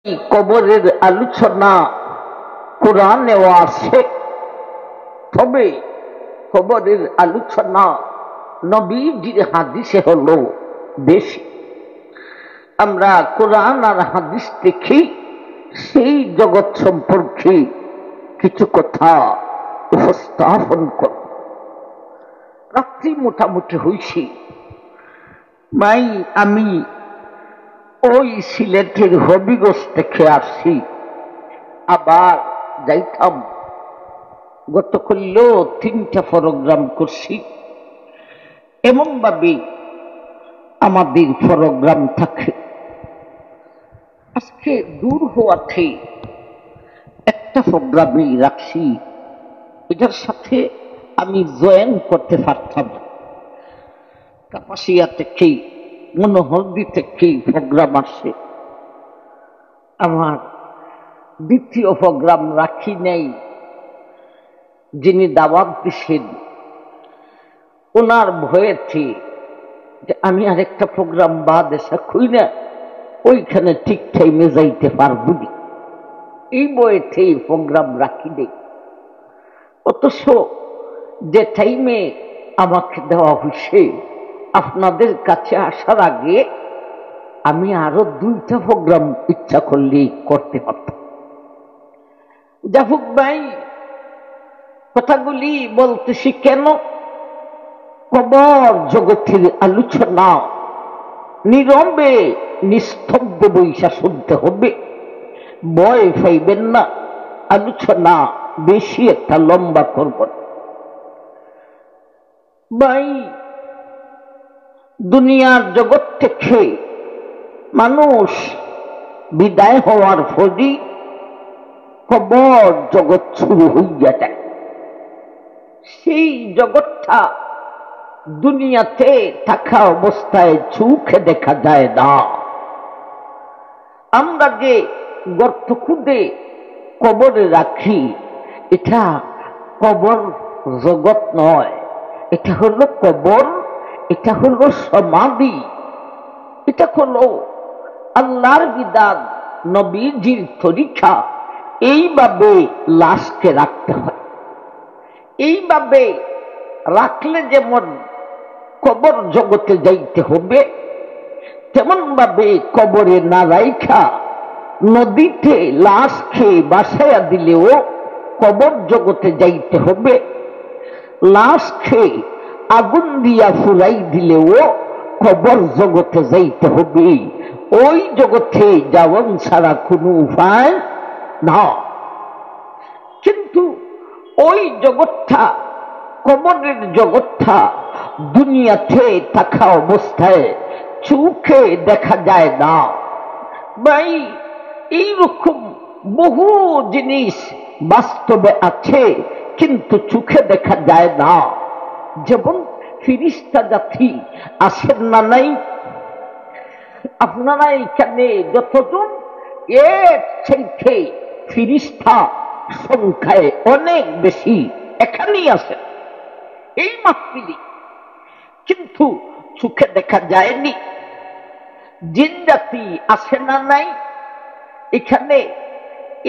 এই কবরের আলোচনা কোরআনেও আছে, তবে কবরের আলোচনা নবীজির হাদিসে হলো বেশি। আমরা কোরআন আর হাদিস দেখি, সেই জগৎ সম্পর্কে কিছু কথা উপস্থাপন কর। রাত্রি মোটামুটি হয়েছি, মাই আমি ওই সিলেটের হবিগঞ্জ থেকে আসছি, আবার যাইতাম। গতকাল 3টা প্রোগ্রাম করছি। এমন ভাবে আমাদের প্রোগ্রাম থাকে। আজকে দূর হওয়াতে একটা প্রোগ্রামই রাখছি, এটার সাথে আমি জয়েন করতে পারতাম। কাপাসিয়া থেকেই, মনোহরদী থেকেই প্রোগ্রাম আসে। আমার দ্বিতীয় প্রোগ্রাম রাখি নাই। যিনি দাওয়াত দিছেন ওনার ভয়েতে যে আমি আরেকটা প্রোগ্রাম বাদ এসা খুই না, ওইখানে ঠিক টাইমে যাইতে পারবো না, এই বয়েতে প্রোগ্রাম রাখি নেই। অথচ যে টাইমে আমাকে দেওয়া হয়েছে, আপনাদের কাছে আসার আগে আমি আরো 2টা প্রোগ্রাম ইচ্ছা করলেই করতে পারতাম। জাফুক ভাই, কথাগুলি বলতেছি কেন? কবর জগতের আলোচনা নীরবে নিস্তব্ধ বৈশা শুনতে হবে, ভয় পাইবেন না। আলোচনা বেশি একটা লম্বা করব না ভাই। দুনিয়ার জগৎ থেকে মানুষ বিদায় হওয়ার ফলে কবর জগৎ শুরু হইয়া যায়। সেই জগৎটা দুনিয়াতে থাকা অবস্থায় চোখে দেখা যায় না। আমরা যে গর্ত খুদে কবরে রাখি, এটা কবর জগৎ নয়, এটা হলো কবর, এটা হলো সমাধি, এটা হলো আল্লাহর বিধান, নবীজির তরিকা। এইভাবে লাশকে রাখতে হয়। এইভাবে রাখলে যেমন কবর জগতে যাইতে হবে, তেমন ভাবে কবরে না রাইখা নদীতে লাশ খেয়ে বাসায়া দিলেও কবর জগতে যাইতে হবে। লাশ খেয়ে আগুন দিয়া ফুরাই দিলেও কবর জগতে যাইতে হবে। ওই জগতে যাওয়ান ছাড়া কোনো উপায় না। কিন্তু ওই জগৎটা, কবরের জগৎটা দুনিয়াতে থাকা অবস্থায় চোখে দেখা যায় না ভাই। এইরকম বহু জিনিস বাস্তবে আছে, কিন্তু চোখে দেখা যায় না। যেমন ফিরিস্তা জাতি আসেন না নাই? আপনারা এখানে যতজন, এর থেকে ফিরিস্তা সংখ্যায় অনেক বেশি এখানেই আসেন, এই মাহফিলে, কিন্তু চোখে দেখা যায়নি। জিন জাতি আসে না নাই? এখানে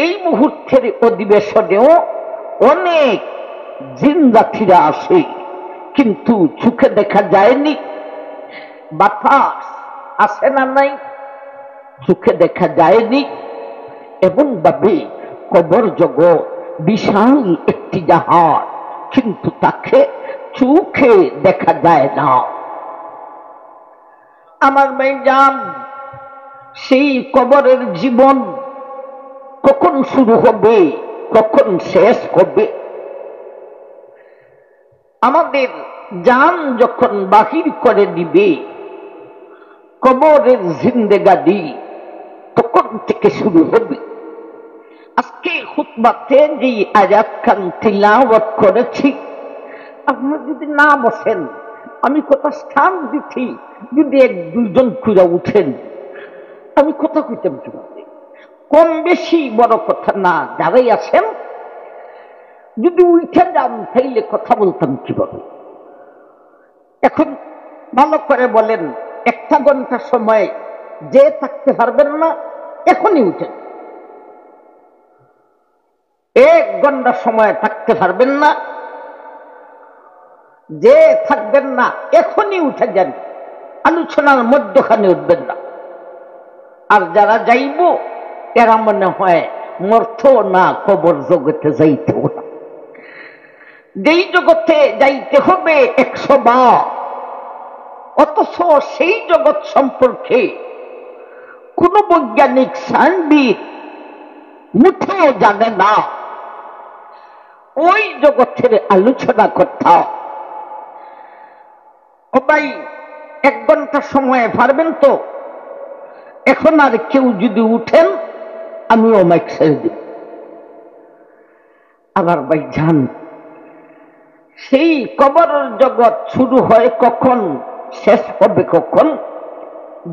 এই মুহূর্তের অধিবেশনেও অনেক জিন জাতিরা আসে, কিন্তু চোখে দেখা যায়নি। বাতাস আসে না নাই? চোখে দেখা যায়নি। এমন ভাবে কবর জগৎ বিশাল একটি জাহাজ, কিন্তু তাকে চোখে দেখা যায় না। আমার ভাইজান, সেই কবরের জীবন কখন শুরু হবে, কখন শেষ হবে? আমাদের জান যখন বাহির করে দিবে কবরের জিন্দেগানি, তখন থেকে শুরু হবে। আজকে খুতবাতে যে আয়াত খান তিলাওয়াত করেছি, আপনারা যদি না বসেন, আমি কথা স্থান দিচ্ছি, যদি 1-2জন খুঁজা উঠেন, আমি কথা কইতাম কিভাবে? কম বেশি বড় কথা না, যারাই আছেন যদি উঠে যান তাইলে কথা বলতাম কিভাবে? এখন ভালো করে বলেন, 1 ঘন্টা সময় যে থাকতে পারবেন না, এখনই উঠেন। 1 ঘন্টা সময় থাকতে পারবেন না, যে থাকবেন না এখনই উঠে যান, আলোচনার মধ্যখানে উঠবেন না। আর যারা যাইব এরা মনে হয় মর্থ না, কবর জগতে যাইতেও না। যেই জগতে যাইতে হবে 100 বার, অথচ সেই জগৎ সম্পর্কে কোন বৈজ্ঞানিক সায়েন্সবিদ মুঠেও জানে না। ওই জগতের আলোচনা করতাম। ভাই 1 ঘন্টা সময় পারবেন তো? এখন আর কেউ যদি উঠেন আমিও মাইক ছেড়ে দিব। আবার ভাই যান, সেই কবরের জগৎ শুরু হয় কখন, শেষ হবে কখন?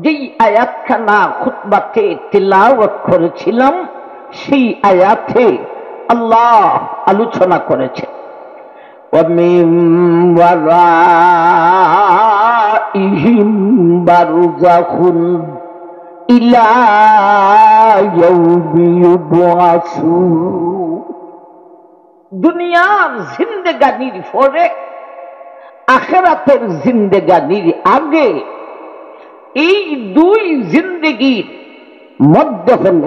যেই আয়াতখানা খুতবাতে তিলাওয়াত করেছিলাম সেই আয়াতে আল্লাহ আলোচনা করেছে, وَمِن وَرَائِهِمْ بَرْزَخٌ إِلَى يَوْمِ يُبْعَثُونَ। দুনিয়ার জিন্দেগানির পরে আখিরাতের জিন্দেগানির আগে এই 2 জিন্দেগির মধ্যে হল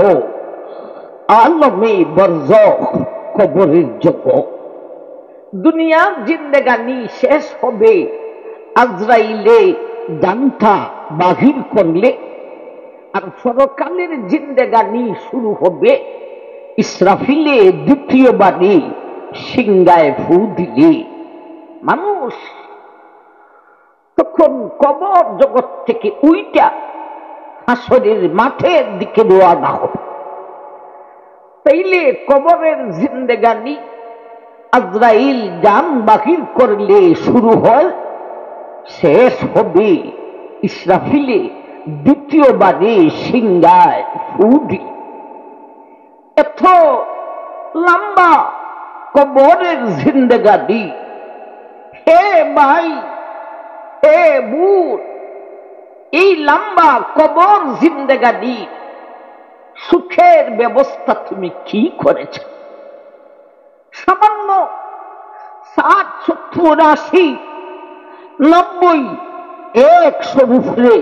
আলমে বরজখ, কবরের জগৎ। দুনিয়ার জিন্দেগানি শেষ হবে আজরাইলে জানটা বাহির করলে, আর পরকালের জিন্দেগানি শুরু হবে ইসরাফিলে দ্বিতীয় বাণী সিংগায় ফু দিলে। মানুষ তখন কবর জগৎ থেকে উইটা হাসরের মাঠের দিকে রওনা হবে। তাইলে কবরের জিন্দেগানি আজরাইল জান বাহির করলে শুরু হয়, শেষ হবে ইসরাফিলে দ্বিতীয় বাণী সিংগায় ফু দিলে। এত লম্বা কবরের জিন্দেগানি, হে ভাই, হে বুর, এই লম্বা কবর জিন্দেগানি সুখের ব্যবস্থা তুমি কি করেছ? সামান্য 60, 70, 80, 90, 100 উপরে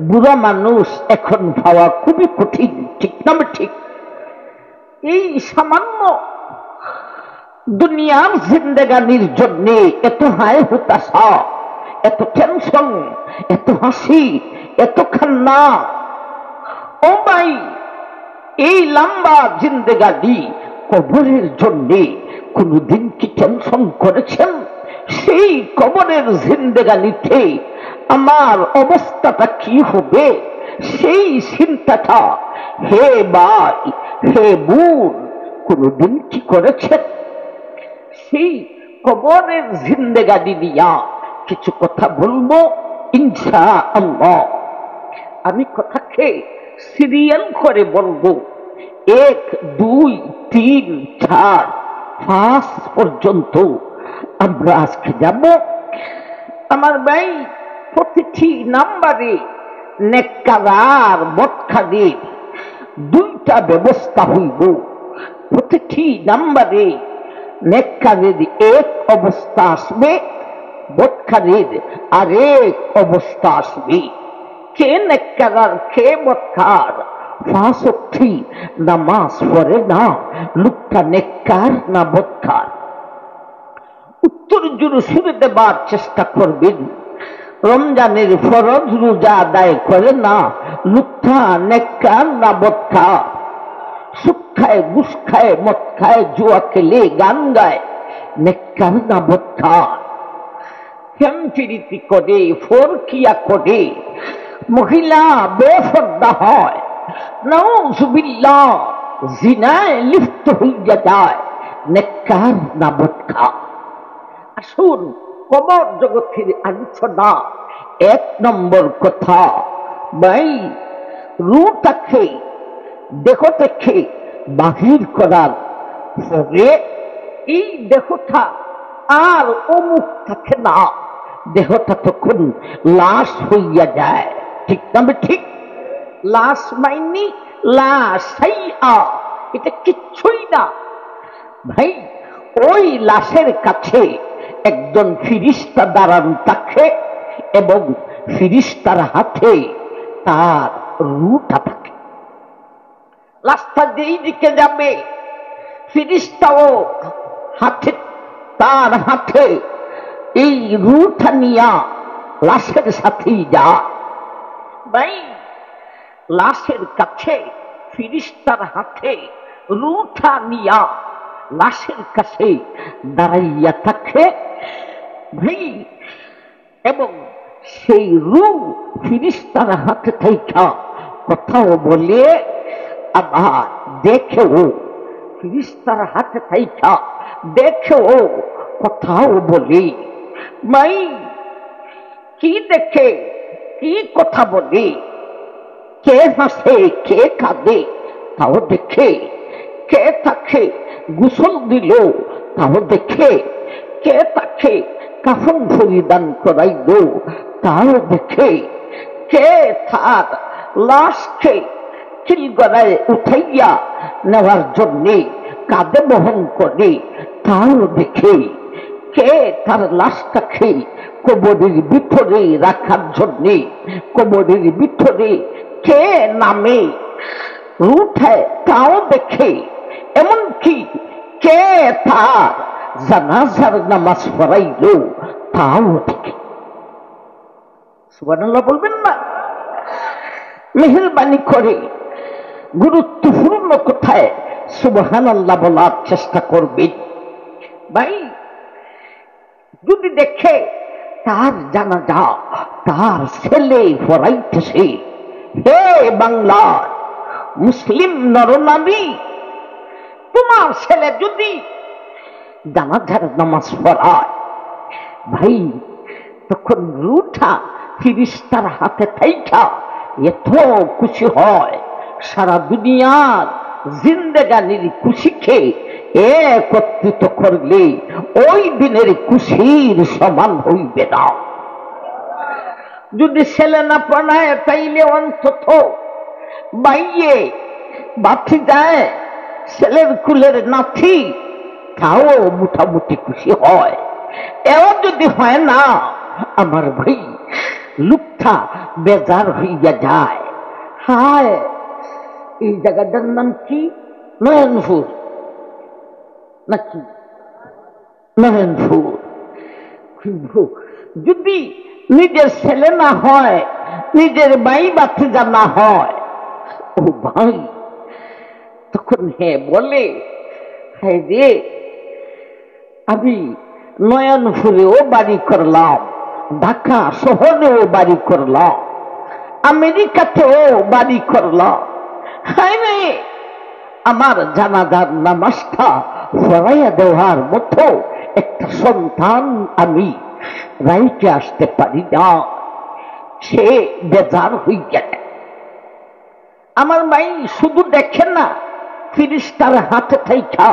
বুড়া মানুষ এখন পাওয়া খুবই কঠিন, ঠিক না ঠিক? এই সামান্য দুনিয়ার জিন্দেগানির জন্য এত হায় হতাশা, এত টেনশন, এত হাসি, এত কান্না। ও ভাই, এই লম্বা জিন্দেগানি কবরের জন্য কোনদিন কি টেনশন করেছেন? সেই কবরের জিন্দেগানিতে আমার অবস্থাটা কি হবে, সেই চিন্তাটা হে ভাই, হে বোন, কোনদিন কি করেছেন? সেই কবরের জিন্দেগানি নিয়া কিছু কথা বলবো ইনশাআল্লাহ। আমি কথাকে সিরিয়াল করে বলবো, 1, 2, 3, 4, 5 পর্যন্ত আমরা আজকে যাব। আমার ভাই, প্রতিটি নাম্বারে নেককার বদকারীর 2টা ব্যবস্থা হইব। প্রতিটি নাম্বারে নেককারের 1 অবস্থা আসবে, বদকারীর আরেক অবস্থা আসবে। কে নেককার আর কে বদকার? 5 ওয়াক্ত নামাজ পড়ে না, লোকটা নেককার না বদকার? উত্তর জুড়ে দেবার চেষ্টা করবেন। রমজানের ফরজ রোজা আদায় করে না, লোকটা নেককার না বদকার? সুখ খায়, ঘুষ খায়, মদ খায়, জুয়া খেলে, গান গায়, নেককার না বদকার? ফ্যামফিরিতি করে, ফরকিয়া করে, মহিলা বেপরদা হয়, নাউযুবিল্লাহ, জিনায় লিপ্ত হইয়া যায়, নেককার না বদকার? আসুন কবর জগতের আলোচনা। 1 নম্বর কথা, ভাই, রূহটাকে দেহটাকে বাহির করার পরে এই দেহটা আর অমুক থাকে না, দেহটা তখন লাশ হইয়া যায়, ঠিক না ঠিক? লাশ মাইনি লাশ, এটা কিচ্ছুই না। ভাই ওই লাশের কাছে একজন ফিরিস্তা দাঁড়ান থাকে এবং ফিরিস্তার হাতে তার রূহটা থাকে। লাশটা যেই দিকে যাবে ফিরিস্তাও হাতে, তার হাতে এই রূহটা নিয়া লাশের সাথেই যায়। ভাই লাশের কাছে ফিরিস্তার হাতে রূহটা নিয়া লাশের কাছে দাঁড়াইয়া থাকে ভাই, এবং সেই রূহ ফিরিস্তার হাতে থাইকা কথাও বলে আবার দেখেও, ফিরিস্তার হাতে থাইকা দেখেও কথাও বলে। ভাই কি দেখে কি কথা বলে, কে হাসে কে কাঁদে তাও দেখে, কে তাকে গোসল দিল তাও দেখে, কে তাকে কাফন পরিধান করাইল তাও দেখে, কে তার লাশকে চিলগড়ায় উঠাইয়া নেওয়ার জন্যে কাঁধে বহন করে তাও দেখে, কে তার লাশটাকে কবরের ভিতরে রাখার জন্যে কবরের ভিতরে কে নামে উঠায় তাও দেখে, এমনকি কে তার জানাজার নামাজ পড়াইল তাও দেখে। সুবহানাল্লাহ বলবেন না? মেহেরবানি করে গুরুত্বপূর্ণ কথায় সুবহানাল্লাহ বলার চেষ্টা করবেন। ভাই যদি দেখে তার জানাজা তার ছেলে পড়াইতেছে, হে বাংলার মুসলিম নরনারী, তোমার ছেলে যদি জানাজার নামাজ পড়ায়, ভাই তখন রূহটা ফিরিস্তার হাতে থাইকা এত খুশি হয়, সারা দুনিয়ার জিন্দেগানির খুশিকে একত্রিত করলে ওই দিনের খুশির সমান হইবে না। যদি ছেলে না পড়ায় তাইলে অন্তত বাইয়ে বাতি যায় ছেলের কুলের নাথি, তাও মোটামুটি খুশি হয়। এও যদি হয় না আমার ভাই লুকটা বেজার হইয়া যায়। হায় এই জায়গাটার নাম কি? নয়নপুর নাকি? নয়নপুর। যদি নিজের ছেলে না হয়, নিজের ভাই বাতিজা না হয়, ও ভাই তখন হ্যাঁ বলে, হ্যাঁ রে আমি নয়নপুরেও বাড়ি করলাম, ঢাকা শহরেও বাড়ি করলাম, আমেরিকাতেও বাড়ি করলাম, হ্যাঁ রে আমার জানাজার নামাজটা পড়াইয়া দেওয়ার মতো একটা সন্তান আমি রাইতে আসতে পারি না। সে বেজার হয়ে গেছে। আমার ভাই শুধু দেখে না, ফিরিস্তার হাতে থাইকা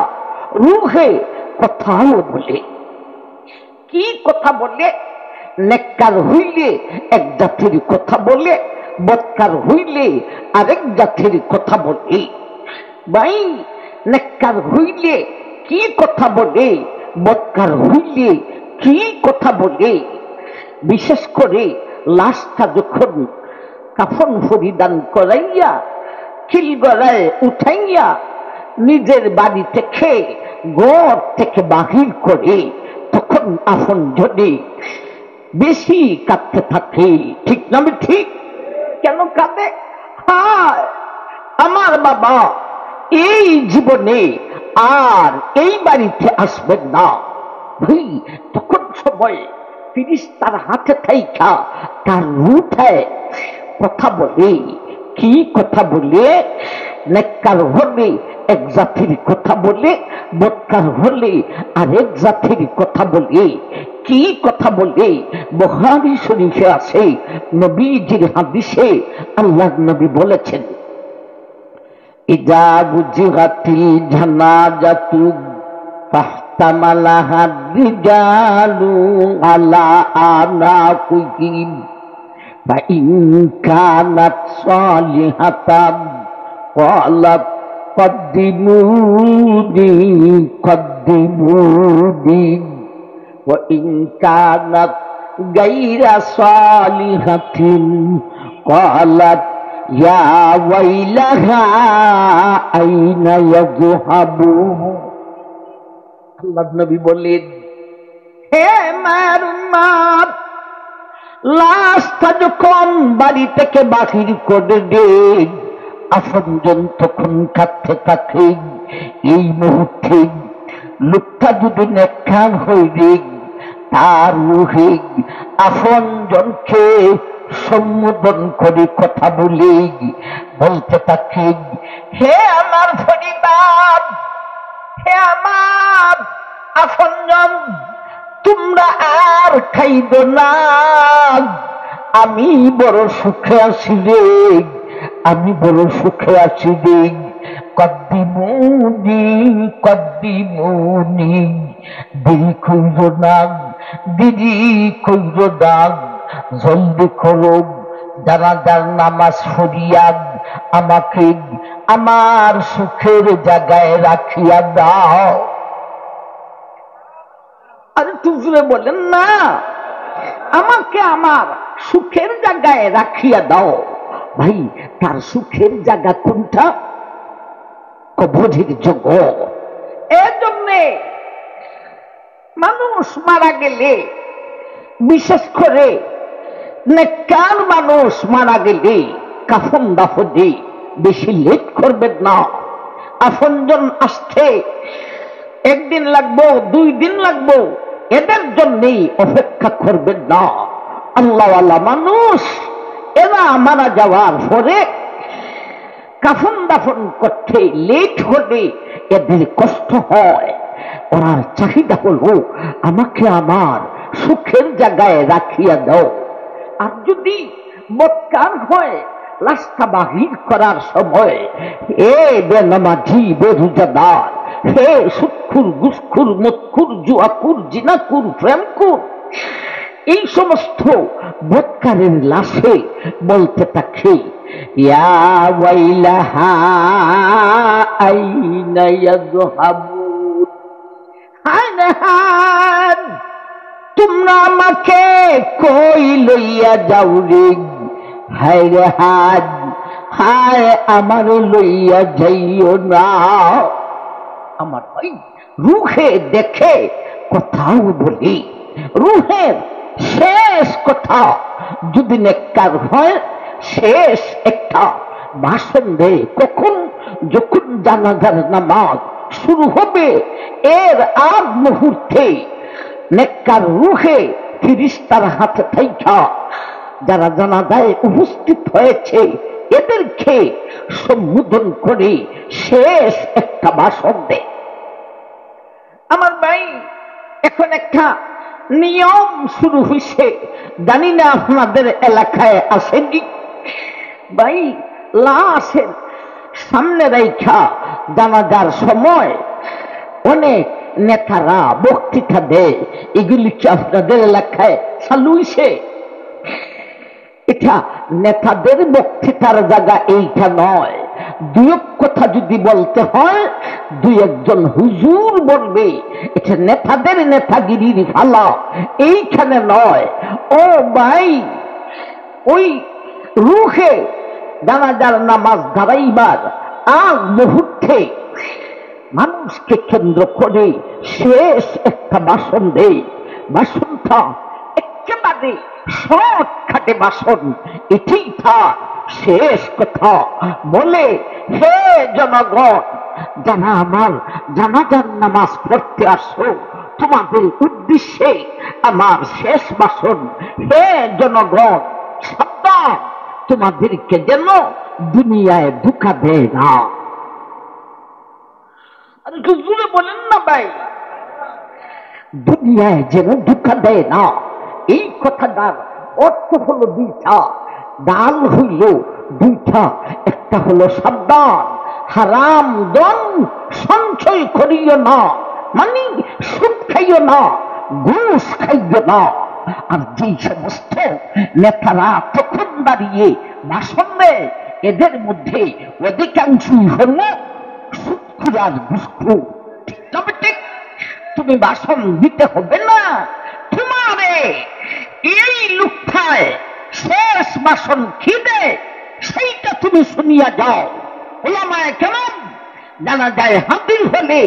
রুহে কথাও বলে। কি কথা বলে? নেককার হইলে এক জাতির কথা বলে, বদকার হইলে আরেক জাতির কথা বলে। ভাই নেককার হইলে কি কথা বলে, বদকার হইলে কি কথা বলে। বিশেষ করে লাশটা যখন কাফন পরিধান করাইয়া খিলগড়ায় উঠাইয়া নিজের বাড়ি থেকে ঘর থেকে বাহির করে, তখন আপন জনে বেশি কাঁদতে থাকে। ঠিক না? ঠিক। কেন কাঁদে? হায় আমার বাবা এই জীবনে আর এই বাড়িতে আসবেন না। ভাই তখন সময় ফিরিস্তার হাতে থাইকা তার রূঠায় কথা বলে। কি কথা বলে? নেককার হলে এক জাতির কথা বলে, বদকার হলে আরেক জাতির কথা বলে। কি কথা বলে? বুখারী শরীফে আছে, নবীজির হাদিসে আল্লাহর নবী বলেছেন, ইজা বুজিগাতিল জানাজাতু ফাহতামালাহা রিজালু আলা আনাকুহিম فإن كانت صالحة قالت قدموني قدموني وإن كانت غير صالحة قالت يا ويلها أين يذهبون আল্লাহ নবী বলেন, হে মায়ের উম্মত, লাশটা যখন বাড়ি থেকে বাহির করে দেন, আপনজন তখন কাঁদতে থাকে। এই মুহূর্তে লোকটা যদি নেককার হইবে, তার রূহে আপনজনকে সম্বোধন করে কথা বলে বলতে থাকে, হে আমার পরিবার, হে আমার আপনজন, তোমরা আর খাইব না, আমি বড় সুখে আছি রে, আমি বড় সুখে আছি রে। কদ্দিমুনি কদ্দিমুনি, দেরি কইর না, দেরি কইর না, জলদি করো, জানাজার নামাজ পড়িয়া আমাকে আমার সুখের জায়গায় রাখিয়া দাও। আরে তুজুরে বলেন না, আমাকে আমার সুখের জায়গায় রাখিয়া দাও। ভাই, তার সুখের জায়গা কোনটা? কবরের জগৎ। এর জন্যে মানুষ মারা গেলে, বিশেষ করে নেককার মানুষ মারা গেলে কাফন দাফনে বেশি লেট করবেন না। আপনজন আসতে একদিন লাগবো, 2 দিন লাগবো, এদের জন্যই অপেক্ষা করবেন না। আল্লাহওয়ালা মানুষ এরা মারা যাওয়ার পরে কাফন দাফন করতে লেট হলে এদের কষ্ট হয়। ওনার চাহিদা হলো আমাকে আমার সুখের জায়গায় রাখিয়া দাও। আর যদি বৎকার হয়, লাশটা বাহির করার সময়, এ বেনামাজি বেরোজাদার, হে সুৎখুর গুসখুর মৎখুর জুয়াকুর জিনাকুর প্রেমকুর, এই সমস্ত বৎকারের লাশে বলতে থাকে, ইয়া ওয়াইলাহা আইনা ইয়াযহাবুন, হায় হায়, তোমরা আমাকে কই লইয়া যাও রে, হায় রে হায়, হায় আমার লইয়া যাইও না। আমার ভাই, রুহে দেখে কথাও বলি, রুহের শেষ কথা যদি নেককার হয়, শেষ একটা ভাষণ দেয়। কখন? যখন জানাজার নামাজ শুরু হবে, এর আগ মুহূর্তে নেককার রুহে ফিরিস্তার হাতে থাইকা যারা জানাজায় উপস্থিত হয়েছে এদেরকে সম্বোধন করে শেষ একটা ভাষণ দেয়। আমার ভাই, এখন একটা নিয়ম শুরু হয়েছে, জানি না আপনাদের এলাকায় আসেনি। ভাই, লাশের সামনে রাইখা জানাজার সময় অনেক নেতারা বক্তৃতা দেয়। এগুলি কি আপনাদের এলাকায় চালু হয়েছে? এটা নেতাদের বক্তৃতার জায়গা এইটা নয়। 2 কথা যদি বলতে হয়, 2-1 হুজুর বলবে। এটা নেতাদের নেতাগিরির ফালা, এইখানে নয়। ও ভাই, ওই রুহে জানাজার নামাজ দাঁড়াইবার আগ মুহূর্তে মানুষকে কেন্দ্র করে শেষ একটা ভাষণ দেয়। ভাষণটা একেবারে শর্টকাটে ভাষণ, এটাই তার শেষ কথা। বলে, হে জনগণ, যারা আমার জানাজার নামাজ পড়তে আসো, তোমাদের উদ্দেশ্যে আমার শেষ ভাষণ। হে জনগণ, সাবধান, তোমাদেরকে যেন দুনিয়ায় ধোঁকা দেয় না। আর একটু জোরে বলেন না ভাই, দুনিয়ায় যেন ধোঁকা দেয় না। এই কথাটার অর্থ হলো 2টা, ডাল হইল 2টা। একটা হলো সাবধান, হারাম ধন সঞ্চয় করিও না, মানে সুদ খাইও না, ঘুষ খাইও না। আর যে সমস্ত নেতারা তখন দাঁড়িয়ে ভাষণ দেয়, এদের মধ্যে অধিকাংশই হলো হারামজাদার দুষ্টু। তবে ঠিক তুমি বাসন দিতে হবে না, তোমারে এই লুকটায় শেষ বাসন খিদে সেইটা তুমি শুনিয়া যাও। ওলামায়ে কেরাম জানা যায় হাজির হলে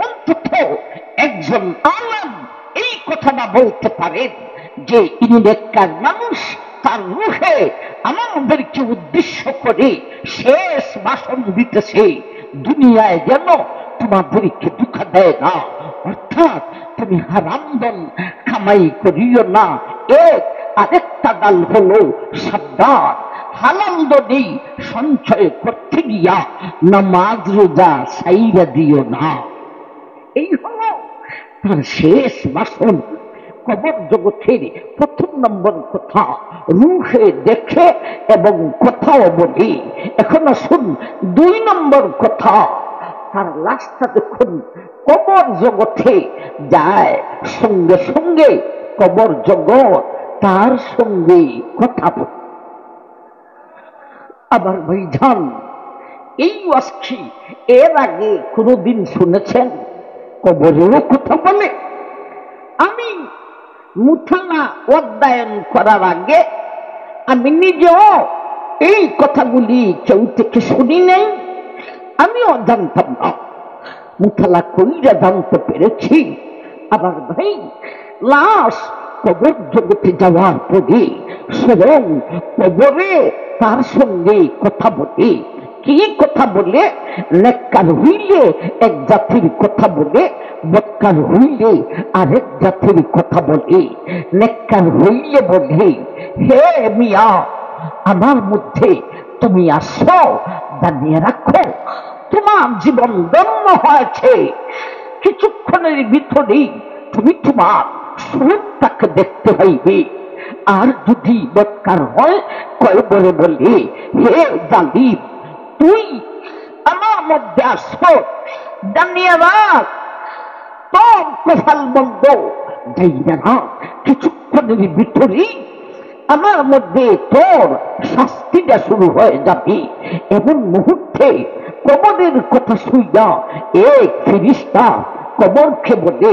অন্তত একজন আলেম এই কথাটা বলতে পারেন যে ইনি নেককার মানুষ, তার রূহে আমাদেরকে উদ্দেশ্য করে শেষ ভাষণ দিতেছে, দুনিয়ায় যেন তোমাদেরকে দুঃখ দেয় না, অর্থাৎ তুমি হারাম ধন কামাই করিও না। আরেকটা ডাল হলো সাবধান, হালাল ধনেই সঞ্চয় করতে গিয়া নামাজ রোজা সাইরা দিও না। এই হলো তার শেষ ভাষণ। কবর জগতের প্রথম নম্বর কথা, রূহে দেখে এবং কথাও বলি। এখন আসুন 2 নম্বর কথা, তার লাশটা দেখুন কবর জগতে যায়, সঙ্গে সঙ্গে কবর জগৎ তার সঙ্গে কথা বলে। আবার ভাইজান, এই ওয়াজটি এর আগে কোনদিন শুনেছেন কবরেও কথা বলে? আমি মুথালা অধ্যয়ন করার আগে আমি নিজেও এই কথাগুলি কেউ থেকে শুনি নাই, আমিও জানতাম না। মুথালা কইরা জানতে পেরেছি। আবার ভাই, লাশ কবর জগতে যাওয়ার পরে স্বয়ং কবরে তার সঙ্গে কথা বলে। কি কথা বলে? নেককার হইলে এক জাতির কথা বলে, বদকার হইলে আরেক জাতির কথা বলে। নেককার হইলে বলে, হে মিয়া, আমার মধ্যে তুমি আসো, দাঁড়িয়ে রাখো, তোমার জীবন ধন্য হয়েছে, কিছুক্ষণের ভিতরেই তুমি তোমার সুরটাকে দেখতে পাইবে। আর যদি বদকার হয়, কয়বরে বলে, হে জালিম, তুই আমার মধ্যে আসো, জানিয়ে রাখ তোর কপাল বন্ধ, যাইবে না, কিছুক্ষণের ভিতরেই আমার মধ্যে তোর শাস্তিটা শুরু হয়ে যাবে। এমন মুহূর্তে কবরের কথা শুইয়া এক ফেরেশতা কবরকে বলে,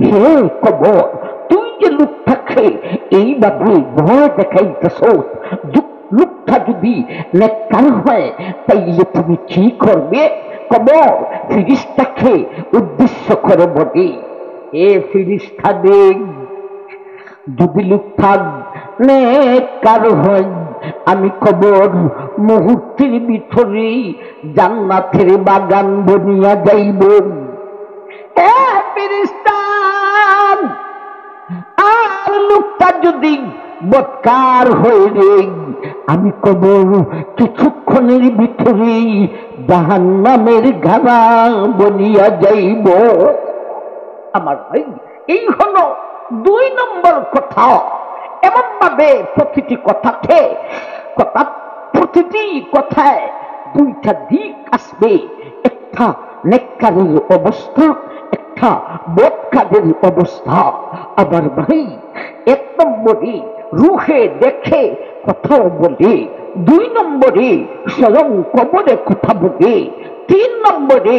হে কবর, তুই যে লোকটাকে এইভাবে ভয় দেখাইতেছ, লোকটা যদি নেককার হয় তাইলে তুমি কি করবে? কবর ফেরেশতাকে উদ্দেশ্য করে বলে, এ ফেরেশতা দেখ, যদি লোকটা নেককার হয় আমি কবর মুহূর্তের ভিতরে জান্নাতের বাগান বনিয়া যাইব। ফেরেশতা, আর লোকটা যদি বদকার হয়ে রে, আমি কবর কিছুক্ষণের ভিতরে জাহান্নামের গাড়া বনিয়া যাইব। আমার ভাই, এই হলো 2 নম্বর কথা। এমন ভাবে প্রতিটি কথাতে প্রতিটি কথায় 2টা দিক আসবে, একটা নেককারের অবস্থা, একটা বদকারের অবস্থা। আবার ভাই, 1 নম্বরে রূহে দেখে কথাও বলে, 2 নম্বরে স্বয়ং কবরে কথা বলে, 3 নম্বরে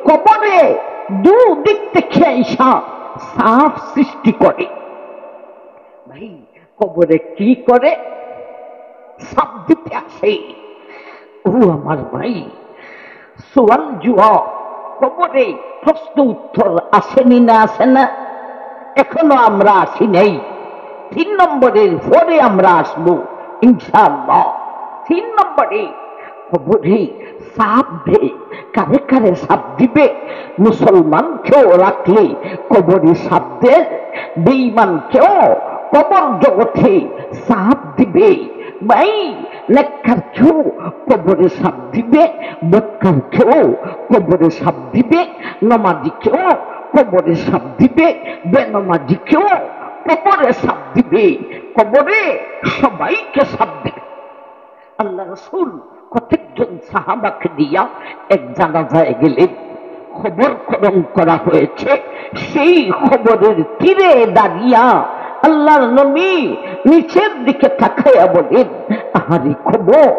কবরে দুদিক থেকে আইসা সাফ সৃষ্টি করে। ভাই, কবরে কি করে? সাফ দিতে আসে। ও আমার ভাই, সোয়াল জবাব, কবরে প্রশ্ন উত্তর আসেনি না, আসে না? এখনো আমরা আসি নাই। 3 নম্বরের পরে আমরা আসবো ইনশাআল্লাহ। 3 নম্বরে কবরে সাপ দে, কারে কারে সাপ দিবে? মুসলমানকেও রাখলে কবরে সাপ দে, বেঈমানকেও কবর জগতে সাপ দিবে। ভাই, নেককার কেউ কবরে সাপ দিবে, বদকার কেউ কবরে সাপ দিবে, নমাজি কেউ কবরে সাপ দিবে, বেনমাজি কেউ কবরে সাপ দিবে। কবরে সবাইকে সাপ দিবে। আল্লাহ রাসূল কতজন সাহাবাকে দিয়া এক জানাজায় গেলেন, খবর করণ করা হয়েছে। সেই খবরের তীরে দাঁড়িয়া আল্লাহর নবী নিচের দিকে তাকাইয়া বলেন, আহারে খবর,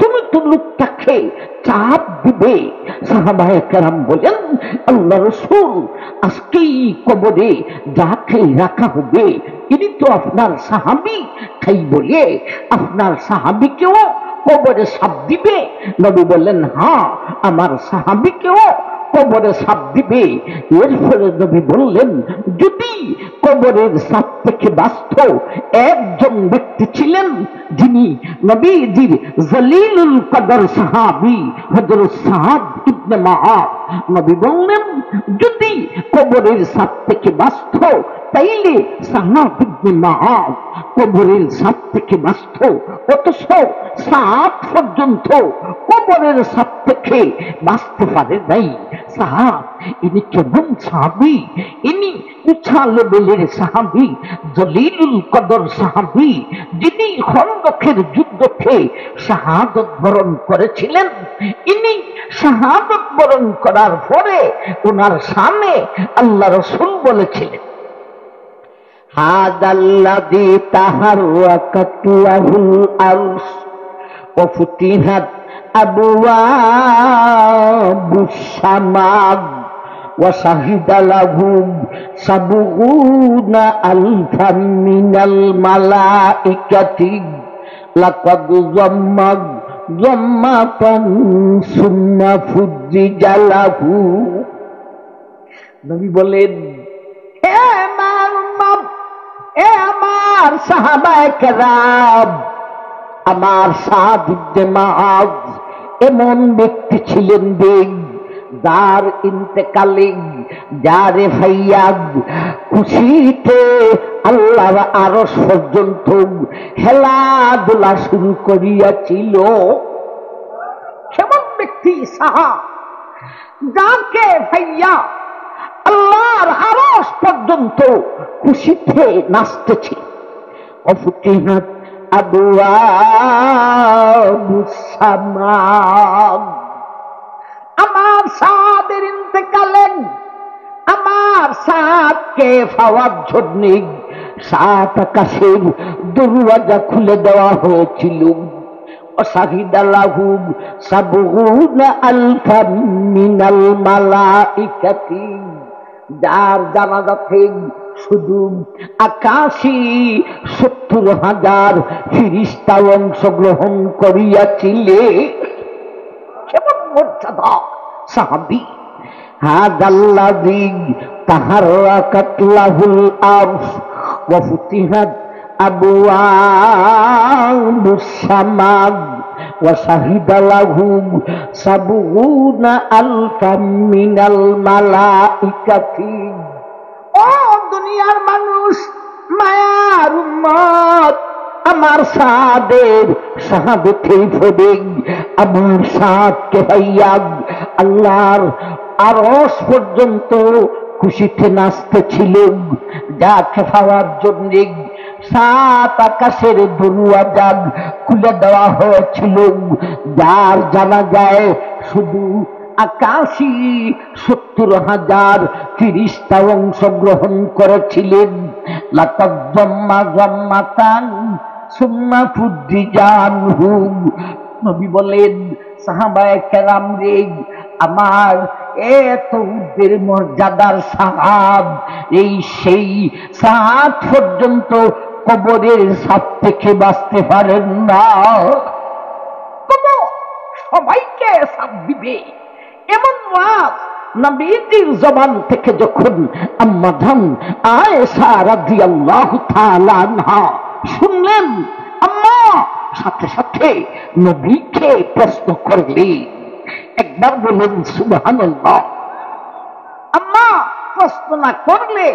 তুমি লোকটাকে চাপ দিবে। সাহাবায়ে কেরাম বলেন, আল্লাহ রাসূল, আজকেই কবরে যাকে রাখা হবে ইনি তো আপনার সাহাবী, তাই বলে আপনার সাহাবীকেও কবরে সাপ দিবে? নবী বললেন, হ্যাঁ, আমার সাহাবীকেও কবরে সাপ দিবে। এরপরে নবী বললেন, যদি কবরের সাপ থেকে বাঁচত একজন ব্যক্তি ছিলেন যিনি নবীজির জলিলুল কদর সাহাবী হযরত সাদ ইবনে মুআয। নবী বললেন, যদি কবরের সাপ থেকে বাঁচত তাইলে সাদ ইবনে মুআয কবরের সাপ থেকে বাঁচত। অথচ সাদ পর্যন্ত কবরের সাপ থেকে বাঁচতে পারে নাই। সাহাব, ইনি কেমন সাহাবী? ইনি উঁচা লেভেলের সাহাবী, জলিলুল কদর সাহাবী, যিনি খন্দকের যুদ্ধকে শাহাদত বরণ করেছিলেন। ইনি শাহাদত বরণ করার পরে ওনার সামনে আল্লাহ রাসূল বলেছিলেন, হাদাল্লাযী তাহাররাকাত লাহুল আরশ ওয়া ফুতিহাত আবওয়াবুস সামাদ ওয়া শাহিদা লাহু সাবউনা আলফাম মিনাল মালাইকাতি লাকাদ যাম্মাতান সুম্মা ফুজ্জিজা লাহু। নবী বলেন, হে আমার উম্মত, হে আমার সাহাবায়ে কেরাম, আমার সাদ ইবনে মুআয এমন ব্যক্তি ছিলেন যার ইন্তেকালে, যার ফাইয়াদ খুশিতে আল্লাহর আরশ পর্যন্ত হেলাদুলা শুরু করিয়াছিল। সেমন ব্যক্তি সাহাব যাকে ফাইয়া আল্লাহর আরশ পর্যন্ত খুশিতে নাচতেছে। অফুতিহাত আবওয়াবুস সামাদ। আমার সাদের ইন্তেকালে আমার সাদকে পাওয়ার জন্য সাত আকাশের দরওয়াজা খুলে দেওয়া হয়েছিল। শাহিদা লাহু সাবউনা আলফাম মিনাল মালাইকাতি, যার জানাজাতে শুধু আকাশী ৭০,০০০ ফেরেশতা অংশগ্রহণ করিয়াছিলে। কেমন মর্যাদা সাহাবী! হাযাল্লাযী তাহাররাকাত লাহুল আরশ ওয়া ফুতিহাত আবওয়াবুস সামাদ ওয়া শাহিদা লাহু সাবউনা আলফাম মিনাল মালাইকাতি। ও দুনিয়ার মানুষ, মায়ার উম্মত, আমার সাদের শাহাদতে পড়ে আমার সাদকে পাইয়া আল্লাহর আরশ পর্যন্ত খুশিতে নাচতেছিল। যাকে পাওয়ার জন্য সাত আকাশের দরওয়াজা খুলে দেওয়া হয়েছিল, যার জানা যায় শুধু আকাশী ৭০,০০০ ফেরেশতা অংশগ্রহণ করেছিলেন। লাকাদ যাম্মাতান সুম্মা ফুজ্জিজা আনহু। নবী বলেন, সাহাবায়ে কেরাম রে, আমার এত উদ্দের মর্যাদার সাহাব, এই সেই সাত পর্যন্ত কবরের সাপ থেকে বাঁচতে পারেন না। সবাইকে সাপ দিবে এমন ওয়াজ নবীজির জবান থেকে যখন আম্মা জান আয়েশা রাদিয়াল্লাহু তাআলা আনহা শুনলেন, আম্মা সাথে সাথে নবীকে প্রশ্ন করলেন। একবার বলুন সুবহানাল্লাহ। আম্মা প্রশ্ন না করলে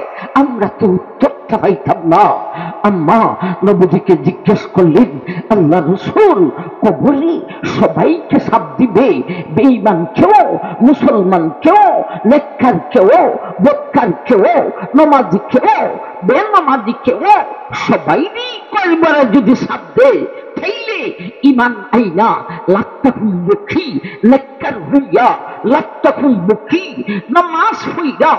আমরা তো উত্তরটা পাইতাম না। আম্মা নবীজিকে জিজ্ঞেস করলেন, আল্লাহ রাসূল, কবরে সবাইকে সাপ দিবে? বেঈমান কেউ, মুসলমান কেউ, নেককার কেউ, বদকার কেউ, নামাজি কেউ, বেনামাজি কেউ, সবাইরই কলবরে যদি সাপ দেয় তাইলে ইমান আইনা লাত্তাকুল মুখী নেককার হইয়া লাত্তাকুল মুখী নামাজ হইয়া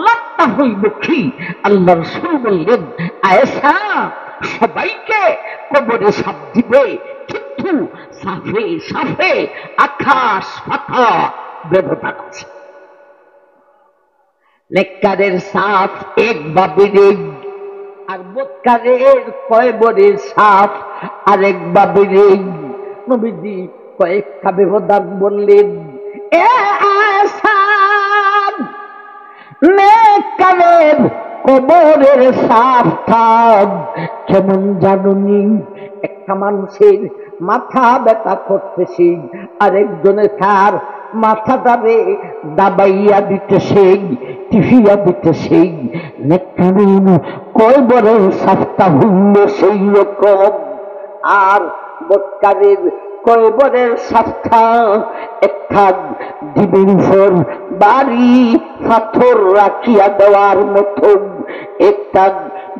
লাত্তা হইল কি? আল্লাহ রাসূল বললেন, আয়েশা, সবাইকে কবরে সাপ দিবে, কিন্তু কিন্তু সাফে সাফে আকাশ পাতাল ব্যবধান আছে। নেককারের সাফ এক বাবিরের, আর বদকারের কয়বরের সাফ আরেক বাবিরের। নবীজি কয়েকটা ব্যবধান বললেন। এ আসাদ, নেককারের কবরের সাফ থাক কেমন জানুনি? একটা মানুষের মাথা ব্যথা করতেছে, আরেকজনের তার মাথাটারে দাবাইয়া দিতেছে, টিফিয়া দিতেছে। নেককারের কবরের সাফটা হইল সেই রকম, আর বদকারের কবরের সাফটা একটা ডিমের উপর বাড়ি পাথর রাখিয়া দেওয়ার মতো। একটা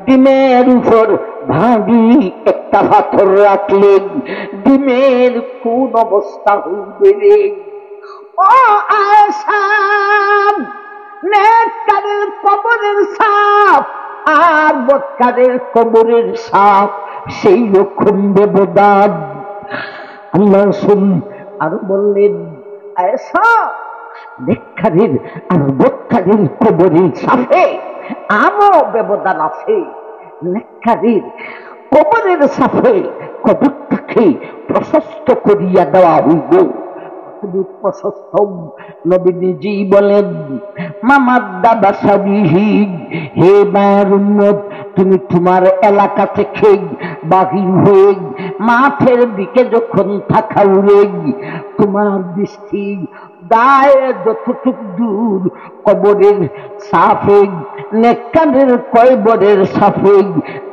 ডিমের উপর ভারী একটা পাথর রাখলেন, ডিমের কোন অবস্থা হইবে রে? ও আসাম, নেককারের কবরের সাপ আর বদকারের কবরের সাপ সেই রকম ব্যবধান। আল্লাহ রাসূল আরো বললেন, আয়েশা, নেককারের আর বদকারের কবরের সাপে আরো ব্যবধান আছে। নেককারের কবরের সাপে কবরটাকে প্রশস্ত করিয়া দেওয়া হইব। প্রশস্ত নবী নিজেই বলেন, মামাদ্দা বাসাবিহি, হে মায়ের উম্মত, তুমি তোমার এলাকা থেকে বাহির হয়ে মাঠের দিকে যখন থাকাউরে তোমার দৃষ্টি দায় যতটুক দূর কবরের সাফে, নেককারের কবরের সাফে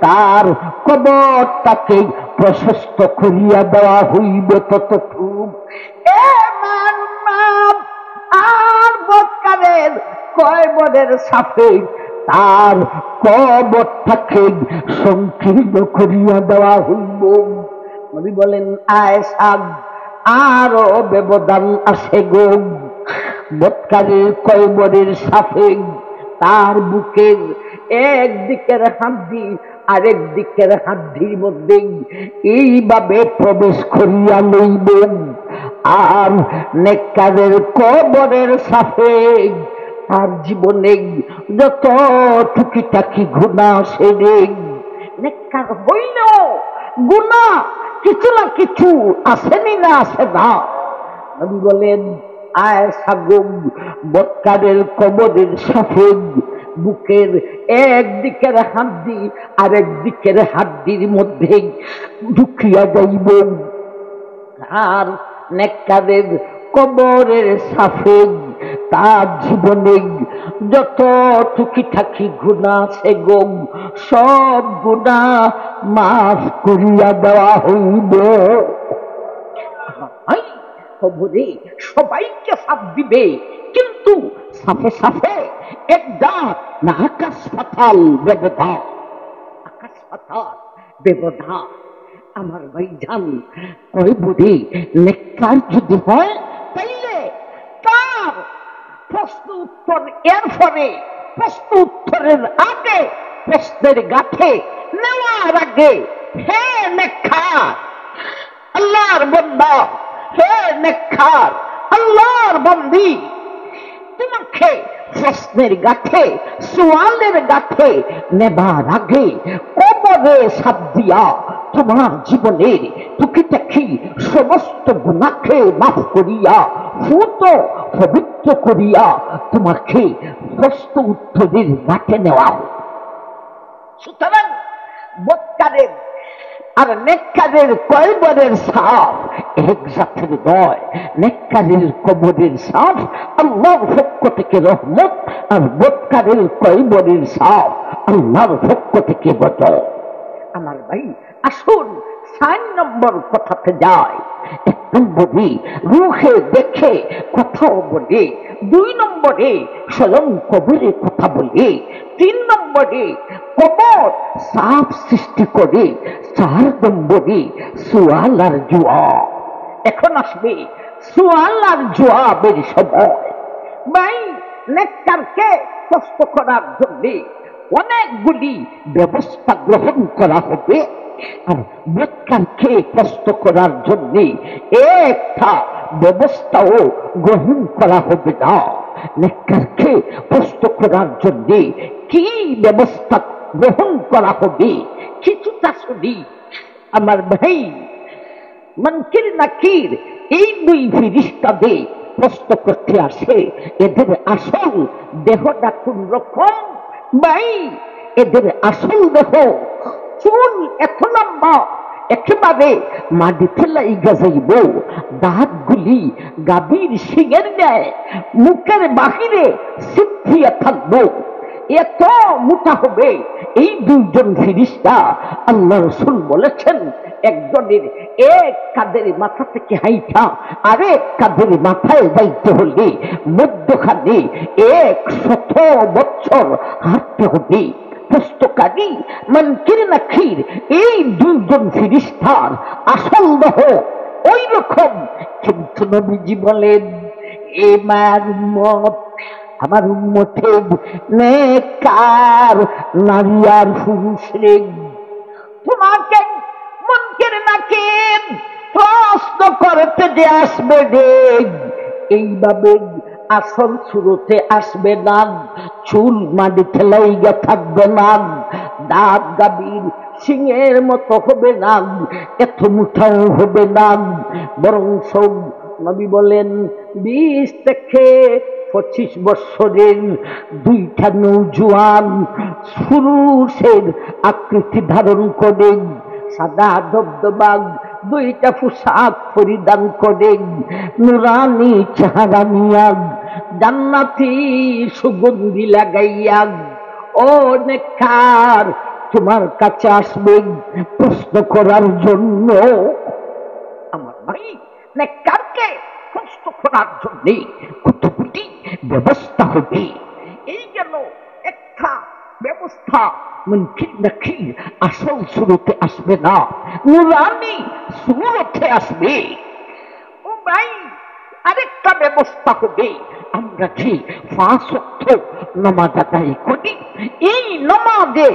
তার কবরটাকে প্রশস্ত করিয়া দেওয়া হইবে ততটুক। আর বদকারের কবরের সাফে তার কবরটাকে সংকীর্ণ করিয়া দেওয়া হইব। নবী বলেন, আয়েশা, আরো ব্যবধান আছে গো। বদকারের কবরের সাফে তার বুকের একদিকের হাড্ডি আরেক দিকের হাড্ডির মধ্যে এইভাবে প্রবেশ করিয়া লইবেন। আর নেককারের কবরের সাফে আর জীবনে যত টুকিটাকি গুনাহ সেরে, নেককার হইল গুনাহ কিছু না কিছু আসেনি না আসে না। নবী বলেন, আয়েশা গো, বদকারের কবরের সাফে বুকের একদিকের হাড্ডি আরেক দিকের হাড্ডির মধ্যে ঢুকিয়া যাইব। আর নেককারের কবরের সাফে তার জীবনে যত টুকিটাকি গুনাহ আছে গো, সব গুনাহ মাফ করিয়া দেওয়া হইবে। কবরে সবাইকে সাফ দিবে, কিন্তু সাফে সাফে একটা না আকাশ পাতাল ব্যবধান, আকাশ পাতাল ব্যবধান। আমার ভাইজান, কবরে নেককার যদি হয় তাইলে তার প্রশ্ন উত্তর এর পরে, প্রশ্ন উত্তরের আগে, প্রশ্নের গাঁঠে নেওয়ার আগে, হে নেককার আল্লাহর বান্দা, হে নেককার আল্লাহর বান্দি, তোমাকে প্রশ্নের গাঁঠে, সোয়ালের গাঁঠে নেবার আগে কবরে সাপ দিয়া তোমার জীবনের টুকিটাকি সমস্ত গুনাহকে মাফ করিয়া ফুত পবিত্র করিয়া তোমাকে প্রশ্ন উত্তরের গাঁঠে নেওয়া। সুতরাং বদকারের আর নেককারের কবরের সাফ এক জাতের নয়। নেককারের কবরের সাফ আল্লাহর পক্ষ থেকে রহমত, আর বদকারের কবরের সাফ আল্লাহর পক্ষ থেকে গজব। আমার ভাই, আসুন 4 নম্বর কথাতে যায়। 1 নম্বরে রুহে দেখে কথাও বলে, 2 নম্বরে স্বয়ং কবরে কথা বলে, 3 নম্বরে কবর সাফ সৃষ্টি করে, 4 নম্বরে সুয়াল আর জবাব। এখন আসবে সুয়াল আর জবাবের সময়। ভাই, নেককারকে প্রশ্ন করার জন্য অনেকগুলি ব্যবস্থা গ্রহণ করা হবে। আর নেককারকে প্রশ্ন করার জন্য একটা ব্যবস্থাও গ্রহণ করা হবে না। নেককারকে প্রশ্ন করার জন্য কি ব্যবস্থা গ্রহণ করা হবে কিছুটা শুনি। আমার ভাই, মুনকির নাকির এই দুই ফেরেশতাকে প্রশ্ন করতে আসে। এদের আসল দেহটা কোন রকম? ভাই, এদের আসল দেহ চুল এত লম্বা, একেবারে মাটিতে লাইগা যাইব, দাঁতগুলি গাভীর শিঙের ন্যায় মুখের বাহিরে ছিটকিয়ে থাকবো, এত মোটা হবে। এই দুইজন ফেরেশতা আল্লাহ রাসূল বলেছেন, একজনের এক কাঁধের মাথা থেকে হাইটা আরেক কাঁধের মাথায় যাইতে হলে মধ্যখানে 100 বছর হাঁটতে হবে। পুস্তকানি মুনকির নাকির এই দুইজন ফেরেশতার আসল দেহ ওই রকম, কিন্তু নবীজি বলেন, এ মার উম্মত, আমার উম্মতের নেককার নারী আর পুরুষ রে, তোমাকে মুনকির নাকির প্রশ্ন করতে যে আসবে রে, এইভাবে আসল শুরুতে আসবে না, চুল মাটিতে লাইগা থাকবে না, দাঁত গাভীর সিংহের মতো হবে না, এত মুঠাও হবে না, বরং সব নবী বলেন 20 থেকে 25 বছরের দুইটা নৌজওয়ান পুরুষের আকৃতি ধারণ করে, সাদা দবদবা দুইটা পোশাক পরিধান করে, নুরানি চেহারা নিয়া, জান্নাতি সুগন্ধি লাগাইয়া, ও নেককার তোমার কাছে আসবে প্রশ্ন করার জন্য। আমার ভাই, নেককারকে প্রশ্ন করার জন্য কতগুলি ব্যবস্থা হবে। এই গেল একটা ব্যবস্থা। মুনকির নাকির আসল শুরুতে আসবে না, নুরানি সুরতে আসবে। ও ভাই, আরেকটা ব্যবস্থা হবে। আমরা যে 5 ওয়াক্ত নামাজ আদায় করি, এই নামাজে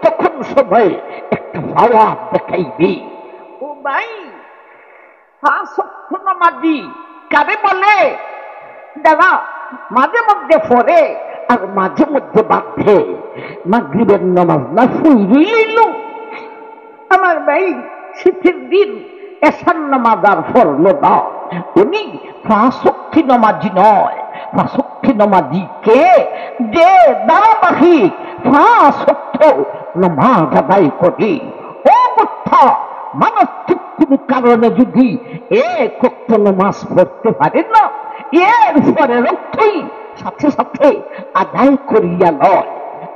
তখন সবাই একটা পাওয়ার দেখাইবে। ও ভাই, 5 ওয়াক্ত নামাজি কারে বলে? যারা মাঝে মধ্যে পড়ে আর মাঝে মধ্যে বাঁধে। মাগরিবের নামাজ না ফুইল, আমার ভাই শীতের দিন এশার নামাজ আর পড়ল না, উনি 5 ওয়াক্ত নামাজি নয়। 5 ওয়াক্ত নামাজি কে? যে ধারাবাহিক 5 ওয়াক্ত নামাজ আদায় করে। ও কথা, মানসিক কোন কারণে যদি 1 ওয়াক্ত নামাজ পড়তে পারে না, এর পরে রক্তই সাথে সাথে আদায় করিয়া লয়।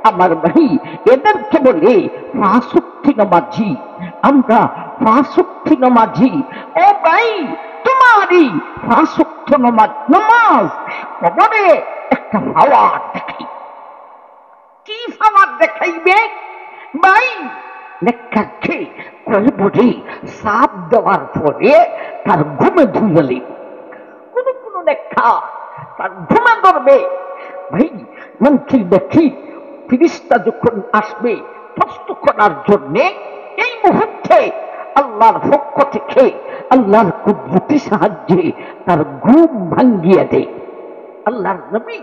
আমার ভাই, এদেরকে বলে 5 ওয়াক্ত নামাজি। আমরা 5 ওয়াক্ত নামাজি। ও ভাই, তোমারই 5 ওয়াক্ত নামাজ কবরে একটা পাওয়ার দেখাই। কি পাওয়ার দেখাইবে ভাই? নেককারকে কবরে সাপ দেওয়ার পরে তার ঘুমে ধুইলে, কোন কোন নেককার তার ঘুমে ধরবে। ভাই, মুনকির নাকির ফেরেশতা যখন আসবে প্রশ্ন করার জন্যে, এই মুহূর্তে আল্লাহর পক্ষ থেকে আল্লাহর কুদরতি সাহায্যে তার ঘুম ভাঙ্গিয়ে দেয়। আল্লাহর নবী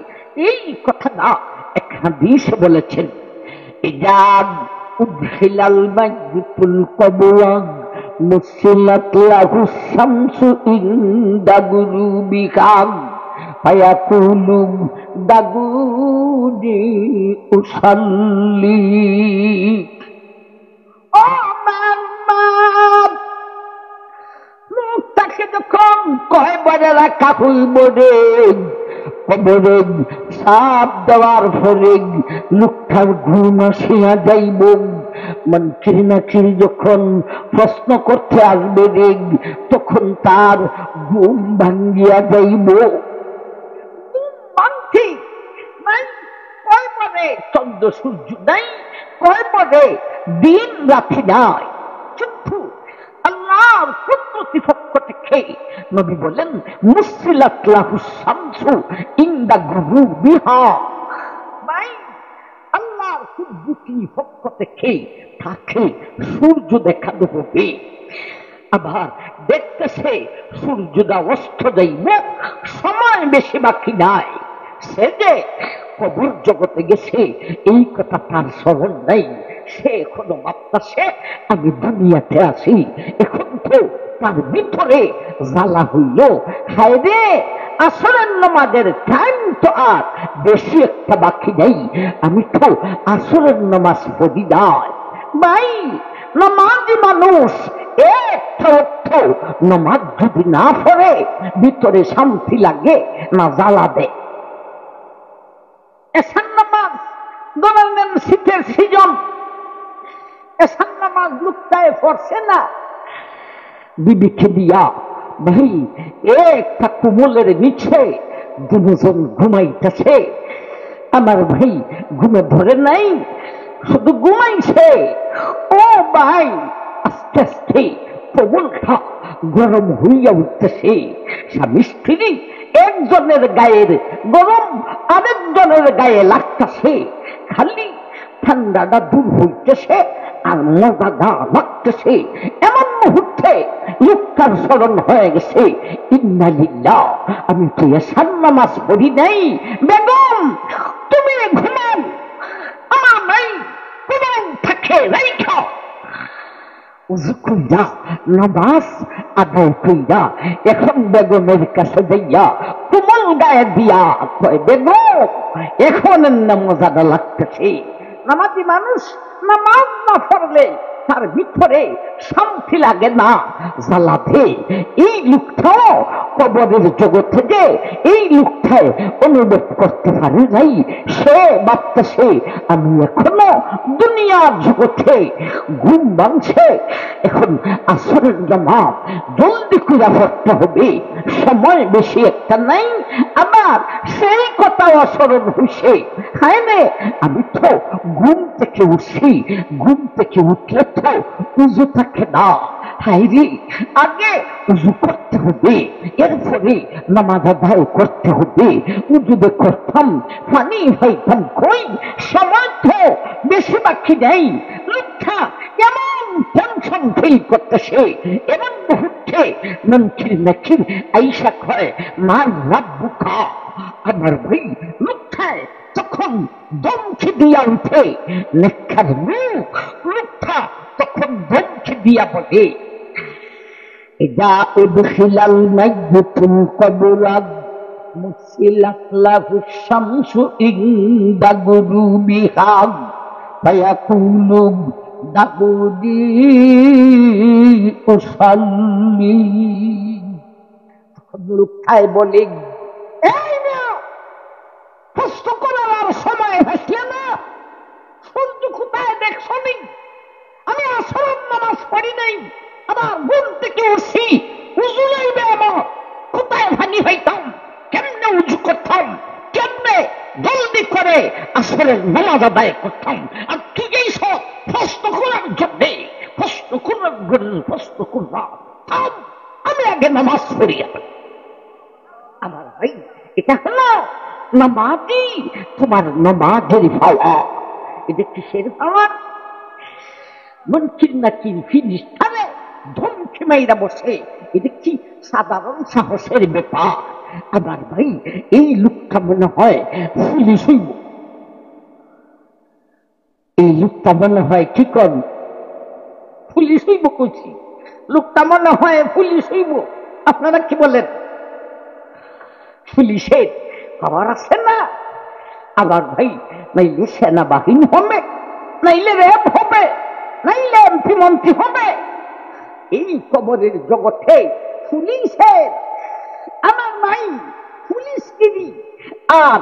এই কথাটা এক হাদিসে বলেছেন, ইজাদ উদখিলাল মাইতুল কবর মুসিলাত লাহু শামসু ইনদা গুরুবিকা ফায়াকুলু দাগুদি উসাল্লি। ও লোকটাকে যখন কয়বারে রাখা হইব রে, কবরে সাপ দেওয়ার পরে লোকটার ঘুম আসিয়া যাইব। মুনকির নাকির যখন প্রশ্ন করতে আসবে রে, তখন তার ঘুম ভাঙ্গিয়া যাইব। কয়বারে চন্দ্র সূর্য নাই, কয়বারে দিন রাত্রি নাই, কিন্তু আল্লাহর কুদরতি পক্ষ থেকে নবী বলেন, মুসিলাত লাহু শামসু ইনদা গুরুবিহা। ভাই, আল্লাহর দুটি পক্ষ থেকে তাকে সূর্য দেখানো হবে। আবার দেখতেছে সূর্যটা অস্ত যাইব, সময় বেশি বাকি নাই। সে যে কবর জগতে গেছে এই কথা তার স্মরণ নাই। সে এখনো ভাবতেছে আমি দুনিয়াতে আছি। এখন তো তার ভিতরে জ্বালা হইল, হায় রে আসরের নামাজের টাইম তো আর বেশি একটা বাকি নেই, আমি তো আসরের নামাজ পড়ি নাই। ভাই নামাজি মানুষ একটা অর্থ, নামাজ যদি না পড়ে ভিতরে শান্তি লাগে না জ্বালা দেয়। এসান নামাজ ধরে নেন শীতের সিজন, এসান নামাজ লুকটায় পড়ছে না বিবিকে দিয়া, ভাই একটা কোমলের নিচে দুজন ঘুমাইতেছে। আমার ভাই ঘুমে ধরে নাই, শুধু ঘুমাইছে। ও ভাই আস্তে আস্তে কোমলটা গরম হইয়া উঠতেছে। স্বামী স্ত্রী একজনের গায়ের গরম আরেকজনের গায়ে লাগতেছে, খালি ঠান্ডাটা দূর হইতেছে আর মজাটা লাগতেছে। এমন মুহূর্তে লোকটার স্মরণ হয়ে গেছে, ইন্না লিল্লাহ, আমি তো এসার নামাজ পড়ি নাই। বেগম তুমি ঘুমান, আমার নাই কোমল থাকে রাইখা উযু কইরা নামাজ আদায় কইরা এখন বেগমের কাছে যাইয়া কোমল গায়ে দিয়া কয়, বেগম এখন মজাটা লাগতেছে। নামাজি মানুষ নামাজ না পড়লে তার ভিতরে শান্তি লাগে না, জ্বালাতে। এই লোকটাও কবরের জগতে যে এই লোকটাই অনুভব করতে পারে নাই। সে ভাবতেছে আমি এখনো দুনিয়ার জগতে ঘুম ভাঙছে, এখন আসরের নামাজ জলদি করে পড়তে হবে, সময় বেশি একটা নাই। আবার সেই কথা স্মরণ হইছে, হায় রে আমি তো ঘুম থেকে উঠছি, ঘুম থেকে উঠলে তো উজু থাকে না। হায় রে আগে উজু করতে হবে, এরপরে নামাজ আদায় করতে হবে। উজুদে করতাম পানি হইতাম কই, সময় তো বেশি বাকি নেই। লোকটা এমন টেনশন ফিল করতেছে, এমন মুহূর্তে ননকির নাকির আইসা কয় মার রাব্বুকা। আমার ভাই লোকটায় তখন দমকে দিয়া উঠে, নেককার মুখ লোকটা তখন দমকে দিয়া বলে, ইদা উদখিলাল মাইয়িতুল কবরা মুসিলাত লাহু শামসু ইনদা গুরুবিহা ফায়াকুলু দাবুদি উসাল্লি। তখন লোকটায় বলে, এই না কষ্ট করার আর সময় হয়েছে না, সূর্য কোথায় দেখছো নি? আমি আসরের নামাজ পড়ি নাই, আবার ঘুম থেকে উঠছি, উজু লাগবে আমার, কোথায় ভানি হইতাম, কেমনে উজু করতাম, কেমনে জলদি করে আসরের নামাজ আদায় করতাম। আর তুই এই সব প্রশ্ন করার জন্যে, প্রশ্ন করার জন্য প্রশ্ন করবা, আমি আগে নামাজ পড়ি। আমার ভাই এটা হলো নামাজি, তোমার নামাজের পাওয়া। এটা কিসের পাওয়া? মনকির নাকির ফিরিস্তারে ধমকে মাইরা বসে, এটা কি সাধারণ সাহসের ব্যাপার? আমার ভাই এই লোকটা মনে হয় পুলিশ হইব, এই লোকটা মনে হয় কি কর পুলিশ হইব কইছি, লোকটা মনে হয় পুলিশ হইব। আপনারা কি বলেন? পুলিশের খবর আছে না? আবার ভাই নাইলে সেনাবাহিনী হবে, নাইলে র্যাব হবে, নাইলে এমপি মন্ত্রী হবে। এই কবরের জগতে পুলিশের আমার ভাই পুলিশগিরি আর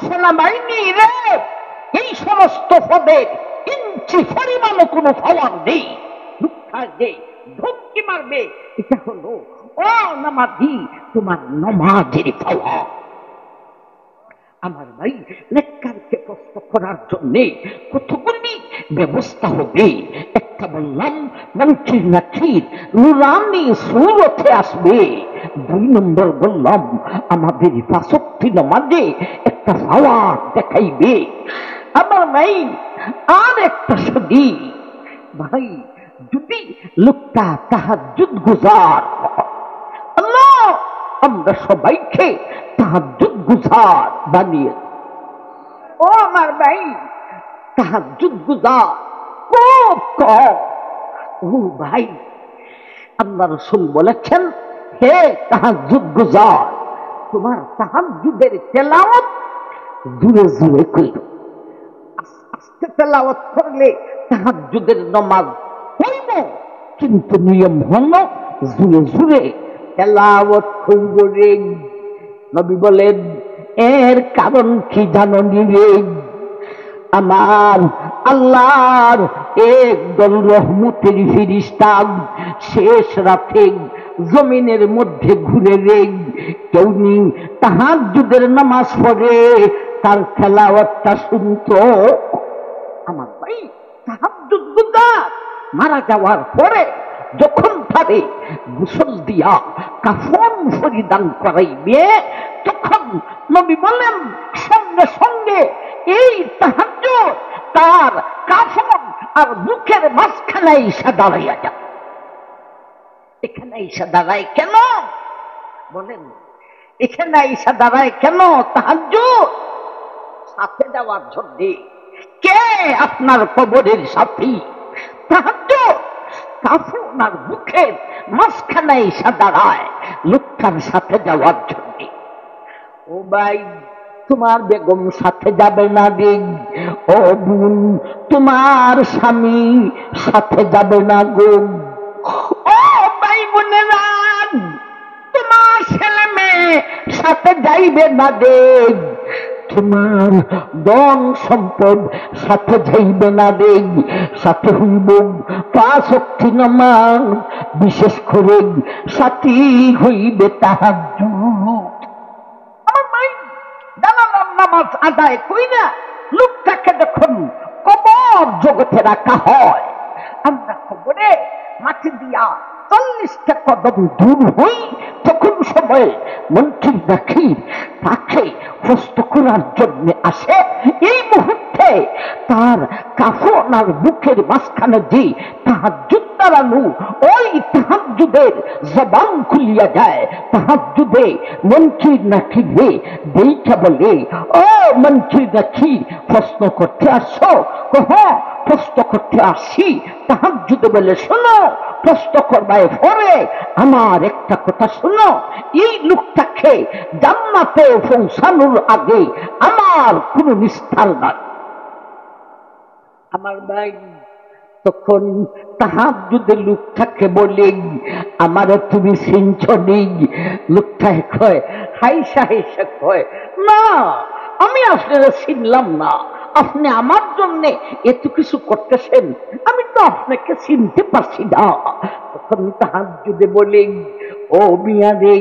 সেনাবাহিনী, র্যাব, এই সমস্ত পদের ইঞ্চি পরিমাণও কোনো পাওয়ার নেই। যে ধমকি মারবে এটা হলো ও নামাজি, তোমার নামাজের পাওয়া। আমার ভাই নেককারকে কষ্ট করার জন্য কতগুলি ব্যবস্থা হবে। একটা বললাম মনকির নাকির নুরানি সুরতে আসবে। 2 নম্বর বললাম আমাদের 5 ওয়াক্ত নামাজে একটা পাওয়ার দেখাইবে। আমার ভাই আর একটা শুনি ভাই, যদি লোকটা তাহাজ্জুদ গুজার, আল্লাহ আমরা সবাইকে তাহাজ্জুদ গুজার বানিয়ে। ও আমার ভাই, তাহাজ্জুদ গুজার খুব কম। ও ভাই, আল্লাহ রাসূল বলেছেন, হে তাহাজ্জুদ গুজার, তোমার তাহাজ্জুদের তেলাওয়াত জোরে জোরে করো। আস্তে তেলাওয়াত করলে তাহাজ্জুদের নামাজ হইব, কিন্তু নিয়ম হলো জোরে জোরে তেলাওয়াত করব রে। নবী বলেন, এর কারণ কি জানো রে? আমার আল্লাহর একদল রহমতের ফেরেশতা শেষ রাতে জমিনের মধ্যে ঘুরে রে, কেউ নেই তাহাজ্জুদের নামাজ পড়ে তার তেলাওয়াতটা শুনতো। আমার ভাই, তাহাজ্জুদ গুজার মারা যাওয়ার পরে যখন তারে গোসল দিয়া কাফন পরিধান করাইবে, তখন নবী বলেন সঙ্গে সঙ্গে এই তাহাজ্জুদ তার কাফন আর বুকের মাঝখানে এসে দাঁড়াইয়া যায়। এখানে এসে দাঁড়ায় কেন বলেন? এখানে এসে দাঁড়ায় কেন? তাহাজ্জুদ সাথে যাওয়ার জন্য। কে আপনার কবরের সাথী? তাহাজ্জুদ কাফন আর বুকের মাঝখানে এসে দাঁড়ায় লোকটার সাথে যাওয়ার জন্য। ও ভাই, তোমার বেগম সাথে যাবে না রে। ও বোন, তোমার স্বামী সাথে যাবে না গো। ও ভাই বোনেরা, তোমার ছেলে মেয়ে সাথে যাইবে না রে। তোমার ধন সম্পদ সাথে যাইবে না রে। সাথে হইব 5 ওয়াক্ত নামাজ, বিশেষ করে সাথী হইবে তাহাজ্জুদ। আমার ভাই, জানালার নামাজ আদায় করি না, লোকটাকে যখন কবর জগতে রাখা হয়, আমরা কবরে মাটি দিয়া 40টা কদম দূর হই, তখন সময় মন্ত্রী দেখি তাকে প্রশ্ন করার জন্য আসে। এই মুহূর্তে তার কাফন আর বুকের মাঝখানে যে তাহাজ্জুদ দাঁড়ানো, ওই তাহাজ্জুদের জবান খুলিয়া যায়। তাহাজ্জুদে মন্ত্রী নাকি রে দেইখা বলে, ও মন্ত্রী নাকি প্রশ্ন করতে আসছো? হ্যাঁ, প্রশ্ন করতে আসি। তাহাজ্জুদে বলে, শোনো, প্রশ্ন করবায় পরে আমার একটা কথা শোনো, এই লোকটাকে জান্নাতে পৌঁছানোর আগে আমার কোন নিস্তার নাই। আমার ভাই, তখন তাহাজ্জুদের লোকটাকে বলে, আমারে তুমি চিনছ নেই? লোকটাকে কয়, হাইসা হাইসা কয়, না, আমি আপনারা চিনলাম না। আপনি আমার জন্য এত কিছু করতেছেন, আমি তো আপনাকে চিনতে পারছি না। তখন তাহাজ্জুদে বলে, ও মিয়া রে,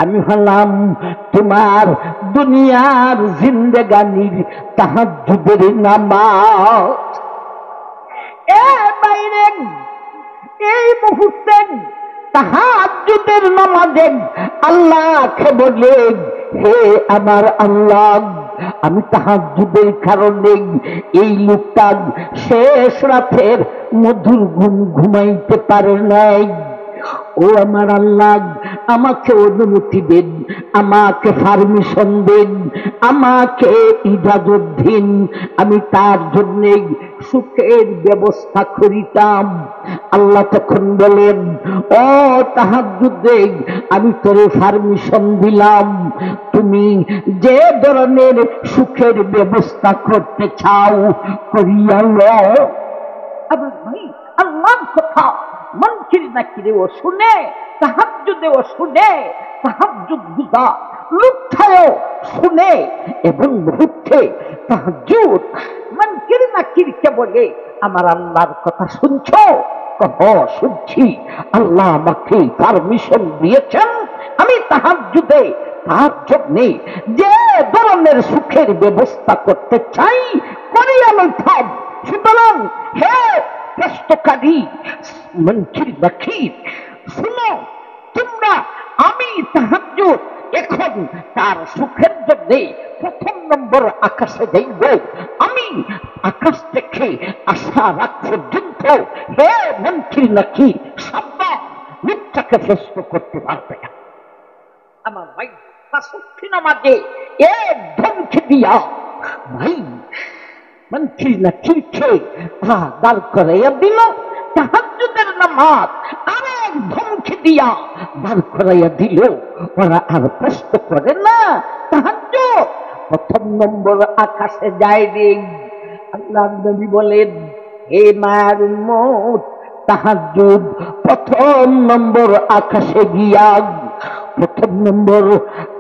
আমি হলাম তোমার দুনিয়ার জিন্দেগানির তাহাজ্জুদের নামাজ। বাইরে এই মুহূর্তে তাহাজ্জুদের নামাজে আল্লাহকে বলে, হে আমার আল্লাহ, আমি তাহাজ্জুদের কারণে এই লোকটা শেষ রাতের মধুর ঘুম ঘুমাইতে পারে নাই। ও আমার আল্লাহ, আমাকে অনুমতি দেন, আমাকে পারমিশন দেন, আমাকে ইজাজত দিন, আমি তার জন্য সুখের ব্যবস্থা করিতাম। আল্লাহ তখন বলেন, ও তাহাজ্জুদে, আমি তোরে পারমিশন দিলাম, তুমি যে ধরনের সুখের ব্যবস্থা করতে চাও করিয়া লও। আবার ভাই, আল্লাহর কথা মনকির নাকিরেও শুনে, তাহাজ্জুদেও শুনে, তাহাজ্জুদ গুজার লোকটাও শুনে, এবং মুহূর্তে তাহাজ্জুদ মনকির নাকিরকে বলে, আমার আল্লাহর কথা শুনছো? শুনছি। আল্লাহ আমাকে পারমিশন দিয়েছেন, আমি তাহাজ্জুদে তার জন্য যে ধরনের সুখের ব্যবস্থা করতে চাই করি আমি সব। সুতরাং হে প্রশ্নকারী মনকির নাকির, শুনো, তোমরা, আমি তাহাজ্জুদ এখন তার সুখের জন্য 1 নম্বর আকাশে যাইব। আমি আকাশ থেকে আসা রাত পর্যন্ত হে মন্ত্রী নাকি সাব্বা মুখটাকে প্রশ্ন করতে পারবে না। আমার ভাই পাঁচটি নামাজে এক ধমকি দিয়া ভাই মন্ত্রী নাকিরকে দাঁড় করাইয়া দিল। তাহাজ্জুদের নামাজ আরেক ধমকি দিয়া দাঁড় করাইয়া দিল। ওরা আর প্রশ্ন করে না। তাহাজ্জুদ প্রথম নম্বর আকাশে যায় রে। আল্লাহর নবী বলেন, হে মায়ের উম্মত, তাহাজ্জুদ প্রথম নম্বর আকাশে গিয়া প্রথম নম্বর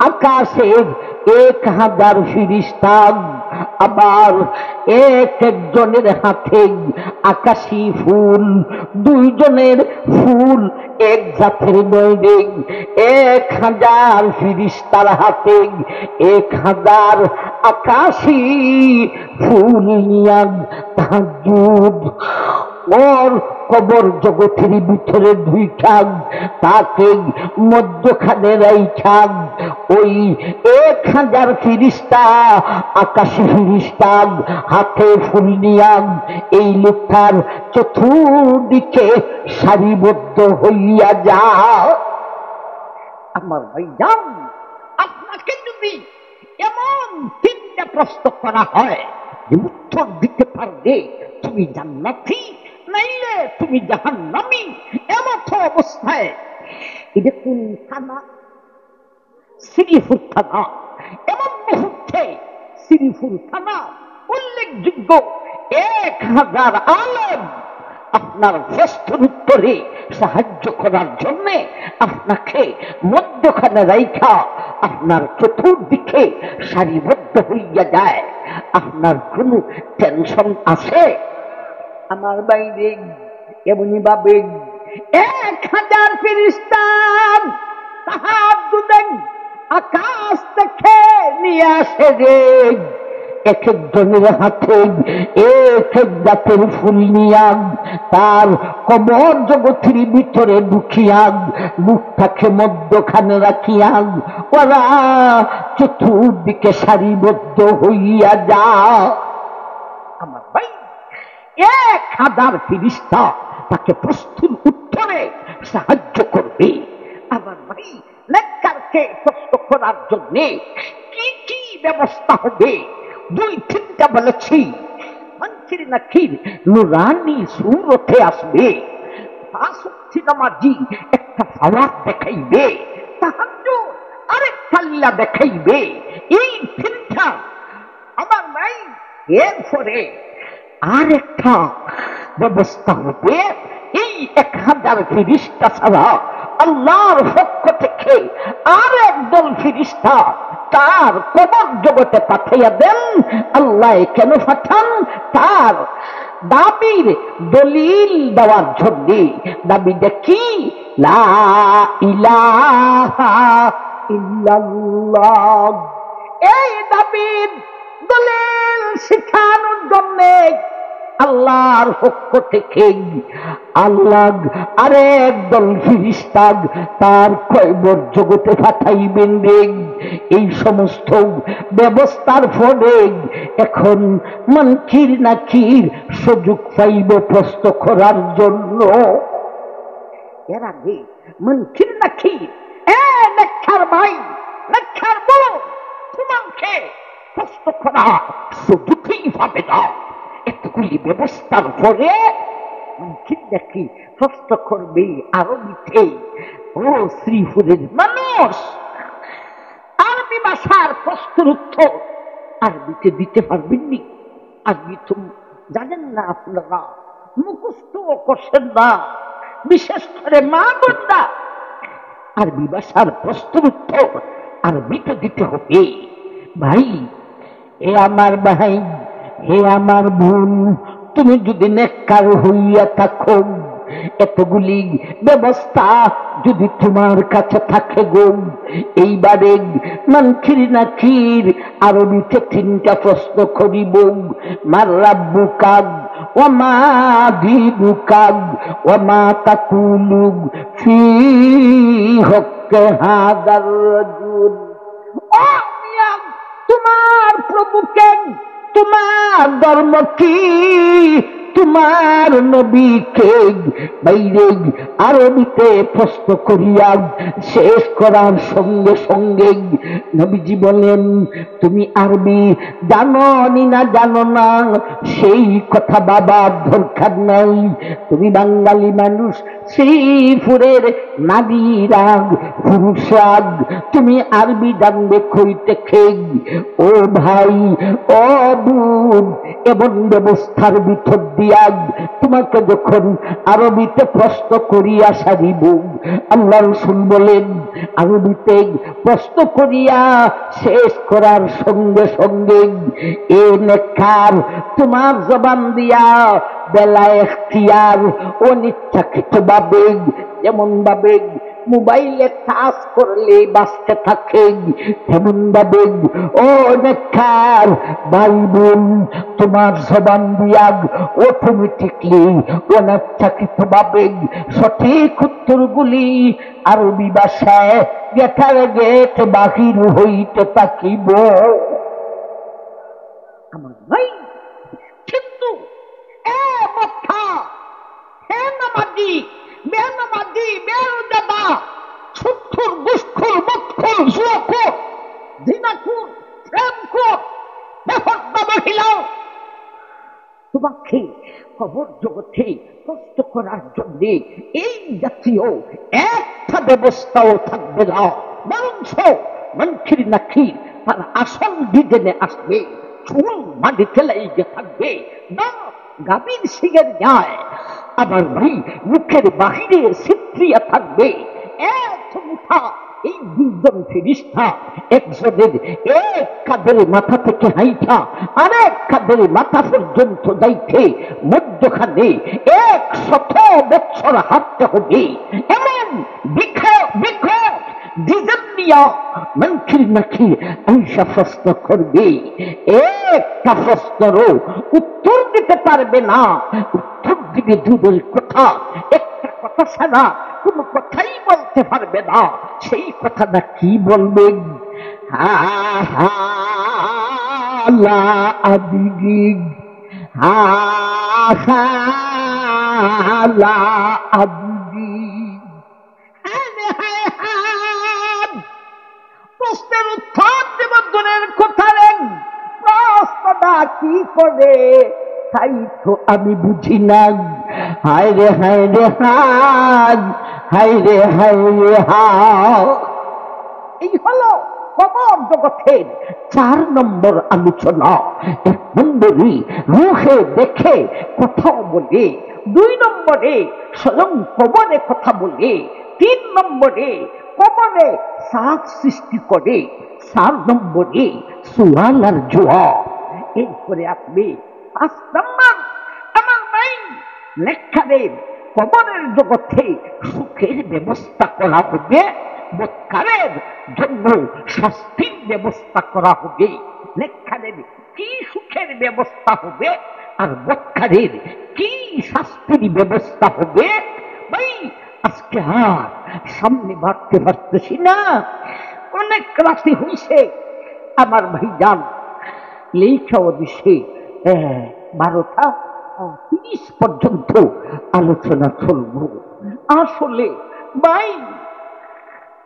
আকাশের 1000 ফেরেশতা আবার এক একজনের হাতে আকাশী ফুল, দুইজনের ফুল এক জাতের নয়। 1000 ফেরেশতার হাতে 1000 আকাশী ফুল নিয়া তাহাজ্জুদ ওর কবর জগতের ভিতরে ঢুইকা তাকে মধ্যখানে রাইখা ওই 1000 ফেরেশতা আকাশী ফেরেশতা হাতে ফুল নিয়া এই লোকটার চতুর্দিকে সারিবদ্ধ হইয়া যা। আমার ভাইজান, আপনাকে যদি এমন 3টা প্রশ্ন করা হয় যে উত্তর দিতে পারবে তুমি জান্নাতি নাইলে তুমি জাহান্নামী, এমন অবস্থায় এটা কোন থানা? শ্রীপুর থানা। এমন মুহূর্তে শ্রীপুর থানা উল্লেখযোগ্য 1000 আলেম আপনার প্রশ্নের উত্তরে সাহায্য করার জন্য আপনাকে মধ্যখানে রাইখা আপনার চতুর্দিকে সারিবদ্ধ হইয়া যায়। আপনার কোনো টেনশন আছে? আমার বাইরে এমনি ভাবে 1000 ফেরেশতা তাহাজ্জুদের আকাশ থেকে নিয়ে আসে রে। এক একজনের হাতে এক এক জাতের ফুল নিয়া তার কবর জগতের ভিতরে ঢুকিয়া মুখটাকে মধ্যখানে রাখিয়া ওরা চতুর্দিকে সারিবদ্ধ হইয়া যা। আমার ভাই 1000 ফেরেশতা তাকে প্রশ্নের উত্তরে সাহায্য করবে। আমার ভাই নেককারকে প্রশ্ন করার জন্য কি কি ব্যবস্থা হবে? 2-3টা বলেছি। মনকির নাকির নুরানি সূরতে আসবে। 5 ওয়াক্ত নামাজি একটা ফাওয়ার দেখাইবে, তাহাজ্জুদ আরেকটা লীলা দেখাইবে। এই 3টা আমার ভাই। এরপরে আরেকটা ব্যবস্থা হবে। এই 1000 ফেরেশতা ছাড়া আল্লাহর পক্ষ থেকে আর একদল ফেরেশতা তার কবর জগতে পাঠাইয়া দেন। আল্লাহ কেন পাঠান? তার দাবির দলিল দেওয়ার জন্য। দাবিটা কি? লা ইলাহা ইল্লাল্লাহ। এই দাবির দলিল শিখানোর জন্য আল্লাহর পক্ষ থেকে আল্লাহ আরেক দল ফেরেশতা তার কবর জগতে পাঠাইবেন রে। এই সমস্ত ব্যবস্থার ফলে এখন মুনকির নাকির সুযোগ পাইব প্রশ্ন করার জন্য। এর আগে মুনকির নাকির নেককার ভাই, নেককার বোন, তোমাকে প্রশ্ন করা সুযোগই পাবে না। এতগুলি ব্যবস্থার পরে মুনকির নাকির প্রশ্ন করবে আরবিতে। ও শ্রীপুরের মানুষ, আরবি ভাষার প্রশ্নের উত্তর আরবিতে দিতে পারবেন নি? আরবি তো জানেন না আপনারা, মুখস্থ করছেন না, বিশেষ করে মা বোনরা। আরবি ভাষার প্রশ্নের উত্তর আরবিতে দিতে হবে। ভাই, এ আমার ভাই, হে আমার বোন, তুমি যদি নেককার হইয়া থাকো, এতগুলি ব্যবস্থা যদি তোমার কাছে থাকে গো, এইবারে মুনকির নাকির আরবিতে 3টা প্রশ্ন করিব। মার রাব্বুকা ওয়া মা দীনুকা ওয়া মা তাকুলু ফি হক্কি হাযার রাজুল। ও মিয়া, তোমার প্রভুকে, তোমার তোমার ধর্ম কি, তোমার নবীকে বাইরে আরবিতে প্রশ্ন করিয়া শেষ করার সঙ্গে সঙ্গে নবীজি বলেন, তুমি আরবি জানো না জানো না সেই কথা বাবার দরকার নাই, তুমি বাঙালি মানুষ, শ্রীপুরের নারী রাগ পুরুষ রাগ, তুমি আরবি জানবে কই থেকে? ও ভাই, ও বোন, এমন ব্যবস্থার ভিতর দিয়া তোমাকে যখন আরবিতে প্রশ্ন করিয়া সারিব, আল্লাহ রাসূল বলেন আরবিতে প্রশ্ন করিয়া শেষ করার সঙ্গে সঙ্গে এ নেককার তোমার জবান দিয়া বেলা এখতিয়ার অনিচ্ছাকৃত ভাবে, যেমন ভাবে মোবাইলে টাচ করলে বাঁচতে থাকে, তেমন ভাবে ও নেককার ভাই বোন তোমার জবান দিয়া অটোমেটিকলি অনিচ্ছাকৃত ভাবে সঠিক উত্তরগুলি আরবি ভাষায় গেটার গেট বাহির হইতে থাকিব। আমার ভাই, কিন্তু এ কথা হে নামাজি, বেনামাজি, বেরুদাদা, সুৎখোর, ঘুষখোর, মদখোর, জুয়াখোর, জিনাখোর, প্রেমখোর, বেপরদা মহিলা, তোমাকে খবর জগতে কষ্ট করার জন্য এই জাতীয় একটা ব্যবস্থাও থাকবে না, বরঞ্চ মনখির নাকি তার আসল ডিজেনে আসবে, চুল মাটিতে লেগে থাকবে না, গাভীর সিংহের যায় আবার ভাই মুখের বাহিরে ছিট্রিয়া থাকবে এত মুঠা। এই দুইজন ফেরেশতা একজনের এক কাঁধের মাথা থেকে হাইটা আরেক কাঁধের মাথা পর্যন্ত যাইতে মধ্যখানে 100 বছর হাঁটতে হবে, এমন বিক্ষোভ ডিজেল নিয়া মনখির নাকি আইসা প্রশ্ন করবে, একটা প্রশ্নেরও উত্তর দিতে পারবে না, উত্তর দিবে দূরের কথা, একটা কথা ছাড়া কোনো কথাই বলতে পারবে না, সেই কথাটা কি বলবেন? হা হা লা আদিগি, হা হা লা আদিগি। প্রশ্নের উত্তর দেব দূরের কথা, প্রশ্নটা কি করে তাই তো আমি বুঝি না। হায় রে হায় রে হায়, হায় রে হায় রে হায়। এই হলো কবর জগতের 4 নম্বর আলোচনা। 1 নম্বরে রূহে দেখে কথা বলে, 2 নম্বরে স্বয়ং কবরে কথা বলে, 3 নম্বরে কবরে সাত সৃষ্টি করে, 4 নম্বরে সুয়াল আর জবাব। এরপরে আপনি 5 নম্বর আমার ভাই নেককারের কবরের জগতে সুখের ব্যবস্থা করা হবে, বৎকারের জন্য শাস্তির ব্যবস্থা করা হবে। নেককারের কি সুখের ব্যবস্থা হবে আর বৎকারের কি শাস্তির ব্যবস্থা হবে? ভাই আজকে আর সামনে বাড়তে পারতেছি না, অনেক রাশি হইছে আমার ভাই যান, লেখাও দিছে 12টা 30 পর্যন্ত আলোচনা চলব। আসলে ভাই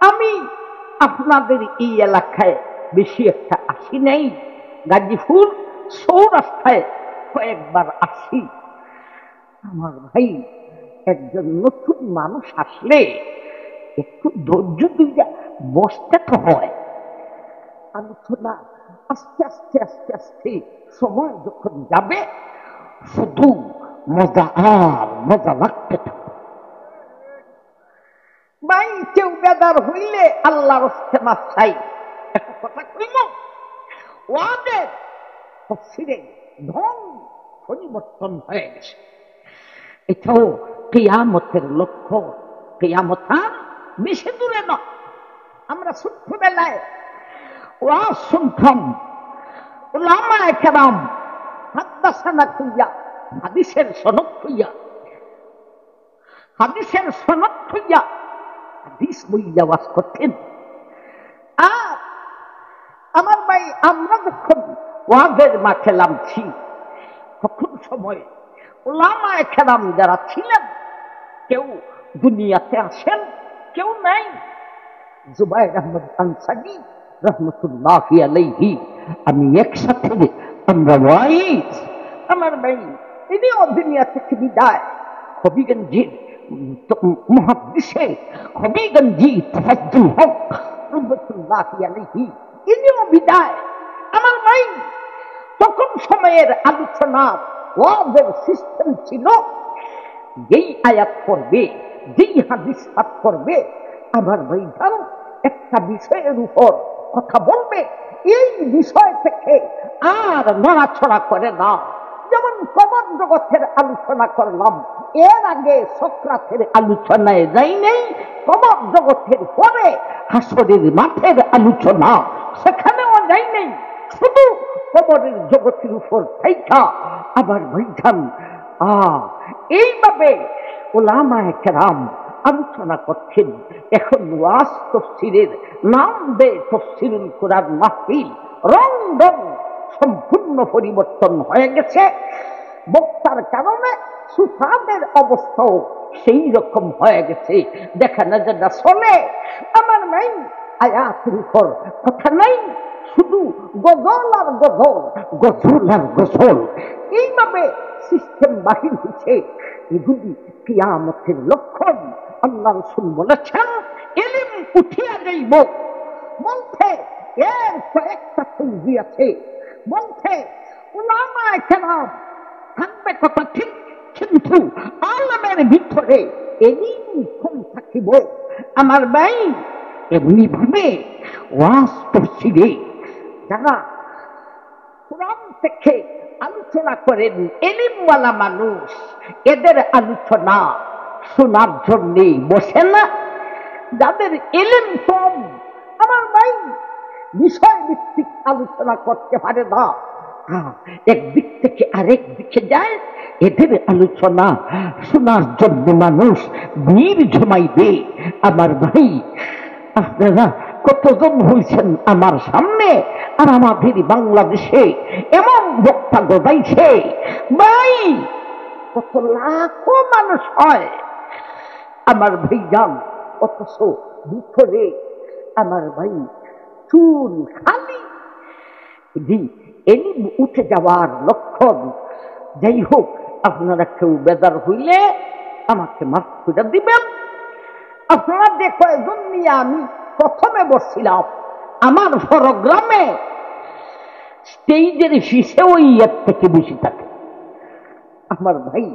আমি আপনাদের এই এলাকায় বেশি একটা আসি নাই, গাজীপুর সৌরাস্তায় কয়েকবার আসি। আমার ভাই একজন নতুন মানুষ আসলে একটু ধৈর্য দিয়ে বসতে তো হয়, আলোচনা আস্তে আস্তে আস্তে আস্তে সময় যখন যাবে শুধু মজা আর মজা লাগতে থাকে। ভাই কেউ বেদার হইলে আল্লাহর ইস্তেমা চাই, একটা কথা কইল, ওয়াদের তফসিরে ঢং পরিবর্তন হয়ে গেছে। এটাও কিয়ামতের লক্ষ্য। কিয়ামত আর বেশি দূরে না। আমরা ছোট্টবেলায় ওয়াজ শুনতাম, উলামায়ে কেরাম হাদাসানা কইয়া হাদিসের সনদ কইয়া, হাদিসের সনদ কইয়া হাদিস বইয়া ওয়াজ করতেন। আর আমার ভাই আমরা যখন ওয়াজের মাঠে নামছি সময়ে উলামায়ে কেরাম যারা ছিলেন কেউ দুনিয়াতে আসেন, কেউ নাই। জুবায়ের আহমদ আনসারী রহমতুল্লাহি আলাইহি, আমি একসাথে আমরা ওয়াইজ, আমার ভাই ইনিও দুনিয়া থেকে বিদায়। হবিগঞ্জের মুহাদ্দিসে হবিগঞ্জি তাফাজ্জুল হক রহমতুল্লাহি আলাইহি, ইনিও বিদায়। আমার ভাই তখন সময়ের আলোচনা ওয়াজের সিস্টেম ছিল, যেই আয়াত পড়বে, যেই হাদিস পাঠ করবে, আমার ভাইজান একটা বিষয়ের উপর কথা বলবে, এই বিষয় থেকে আর নড়াছড়া করে না। যেমন কবর জগতের আলোচনা করলাম, এর আগে সক্রাতের আলোচনায় যাই নেই, কবর জগতের পরে হাসরের মাঠের আলোচনা, সেখানেও যাই নেই, শুধু কবরের জগতের উপর থাইকা আবার ভাইজান এইভাবে উলামায়ে কেরাম আলোচনা করছেন। এখন ওয়াজ তাফসীরের নাম দেয় তাফসীরুল কুরআন মাহফিল, রং রং সম্পূর্ণ পরিবর্তন হয়ে গেছে। বক্তার কারণে সুফাদের অবস্থাও সেই রকম হয়ে গেছে। দেখা না যেটা চলে, আমার নাই আয়াতের উপর কথা নাই, শুধু গজল আর গজল, গজল আর গজল, এইভাবে সিস্টেম বাহির হয়েছে। এগুলি কিয়ামতের লক্ষণ। আল্লাহ রাসূল বলেছেন ইলম উঠিয়া যাইব, বলতে এর কয়েকটা ফৌজি আছে, বলতে উলামায়ে কেরাম থাকবে কথা ঠিক, কিন্তু আলেমের ভিতরে এলিম কম থাকিব। আমার ভাই এমনি ভাবে ওয়াজ তাফসীরে যারা কোরআন থেকে আলোচনা করেন এলিমওয়ালা মানুষ, এদের আলোচনা শোনার জন্য বসে না। যাদের এলিম কম, আমার ভাই বিষয় ভিত্তিক আলোচনা করতে পারে না, একদিক থেকে আরেক দিকে যায়, এদের আলোচনা শোনার জন্য মানুষ ভিড় জমাইবে। আমার ভাই আপনারা কতজন হয়েছেন আমার সামনে, আর আমাদের বাংলাদেশে এমন বক্তা গজাইছে ভাই, কত লাখো মানুষ হয় আমার ভাইজান, অথচ ভিতরে আমার ভাই চুল খালি। এলিম উঠে যাওয়ার লক্ষণ। যাই হোক, আপনারা কেউ বেজার হইলে আমাকে মাফ করে দিবেন। আপনারা যে কয়েকজন নিয়ে আমি প্রথমে বসছিলাম, আমার প্রোগ্রামে স্টেজের শীষে ওই এর থেকে বেশি থাকে আমার ভাই,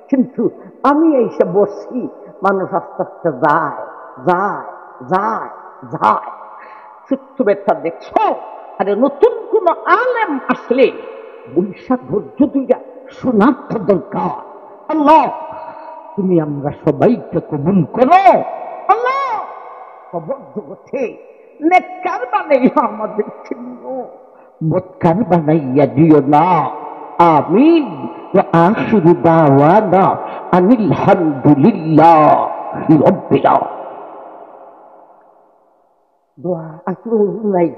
কিন্তু আমি এইসব বসছি, মানুষ আস্তে আস্তে যায় যায় যায় যায়। ছোট্ট বেটা দেখছো, আরে নতুন কোন আলেম আসলে বৈশাখ ধৈর্য দুইটা শোনার তো দরকার। আল্লাহ তুমি আমরা সবাইকে কবুল করো। আল্লাহ কবর জগতে নেককার বানাইয়া আমাদের চিহ্ন, বদকার বানাইয়া দিও না। আমিন। ওয়া আখিরু দাওয়ানা আনিল হামদুলিল্লাহি রাব্বিল আলামিন। দোয়া আসলে নাই।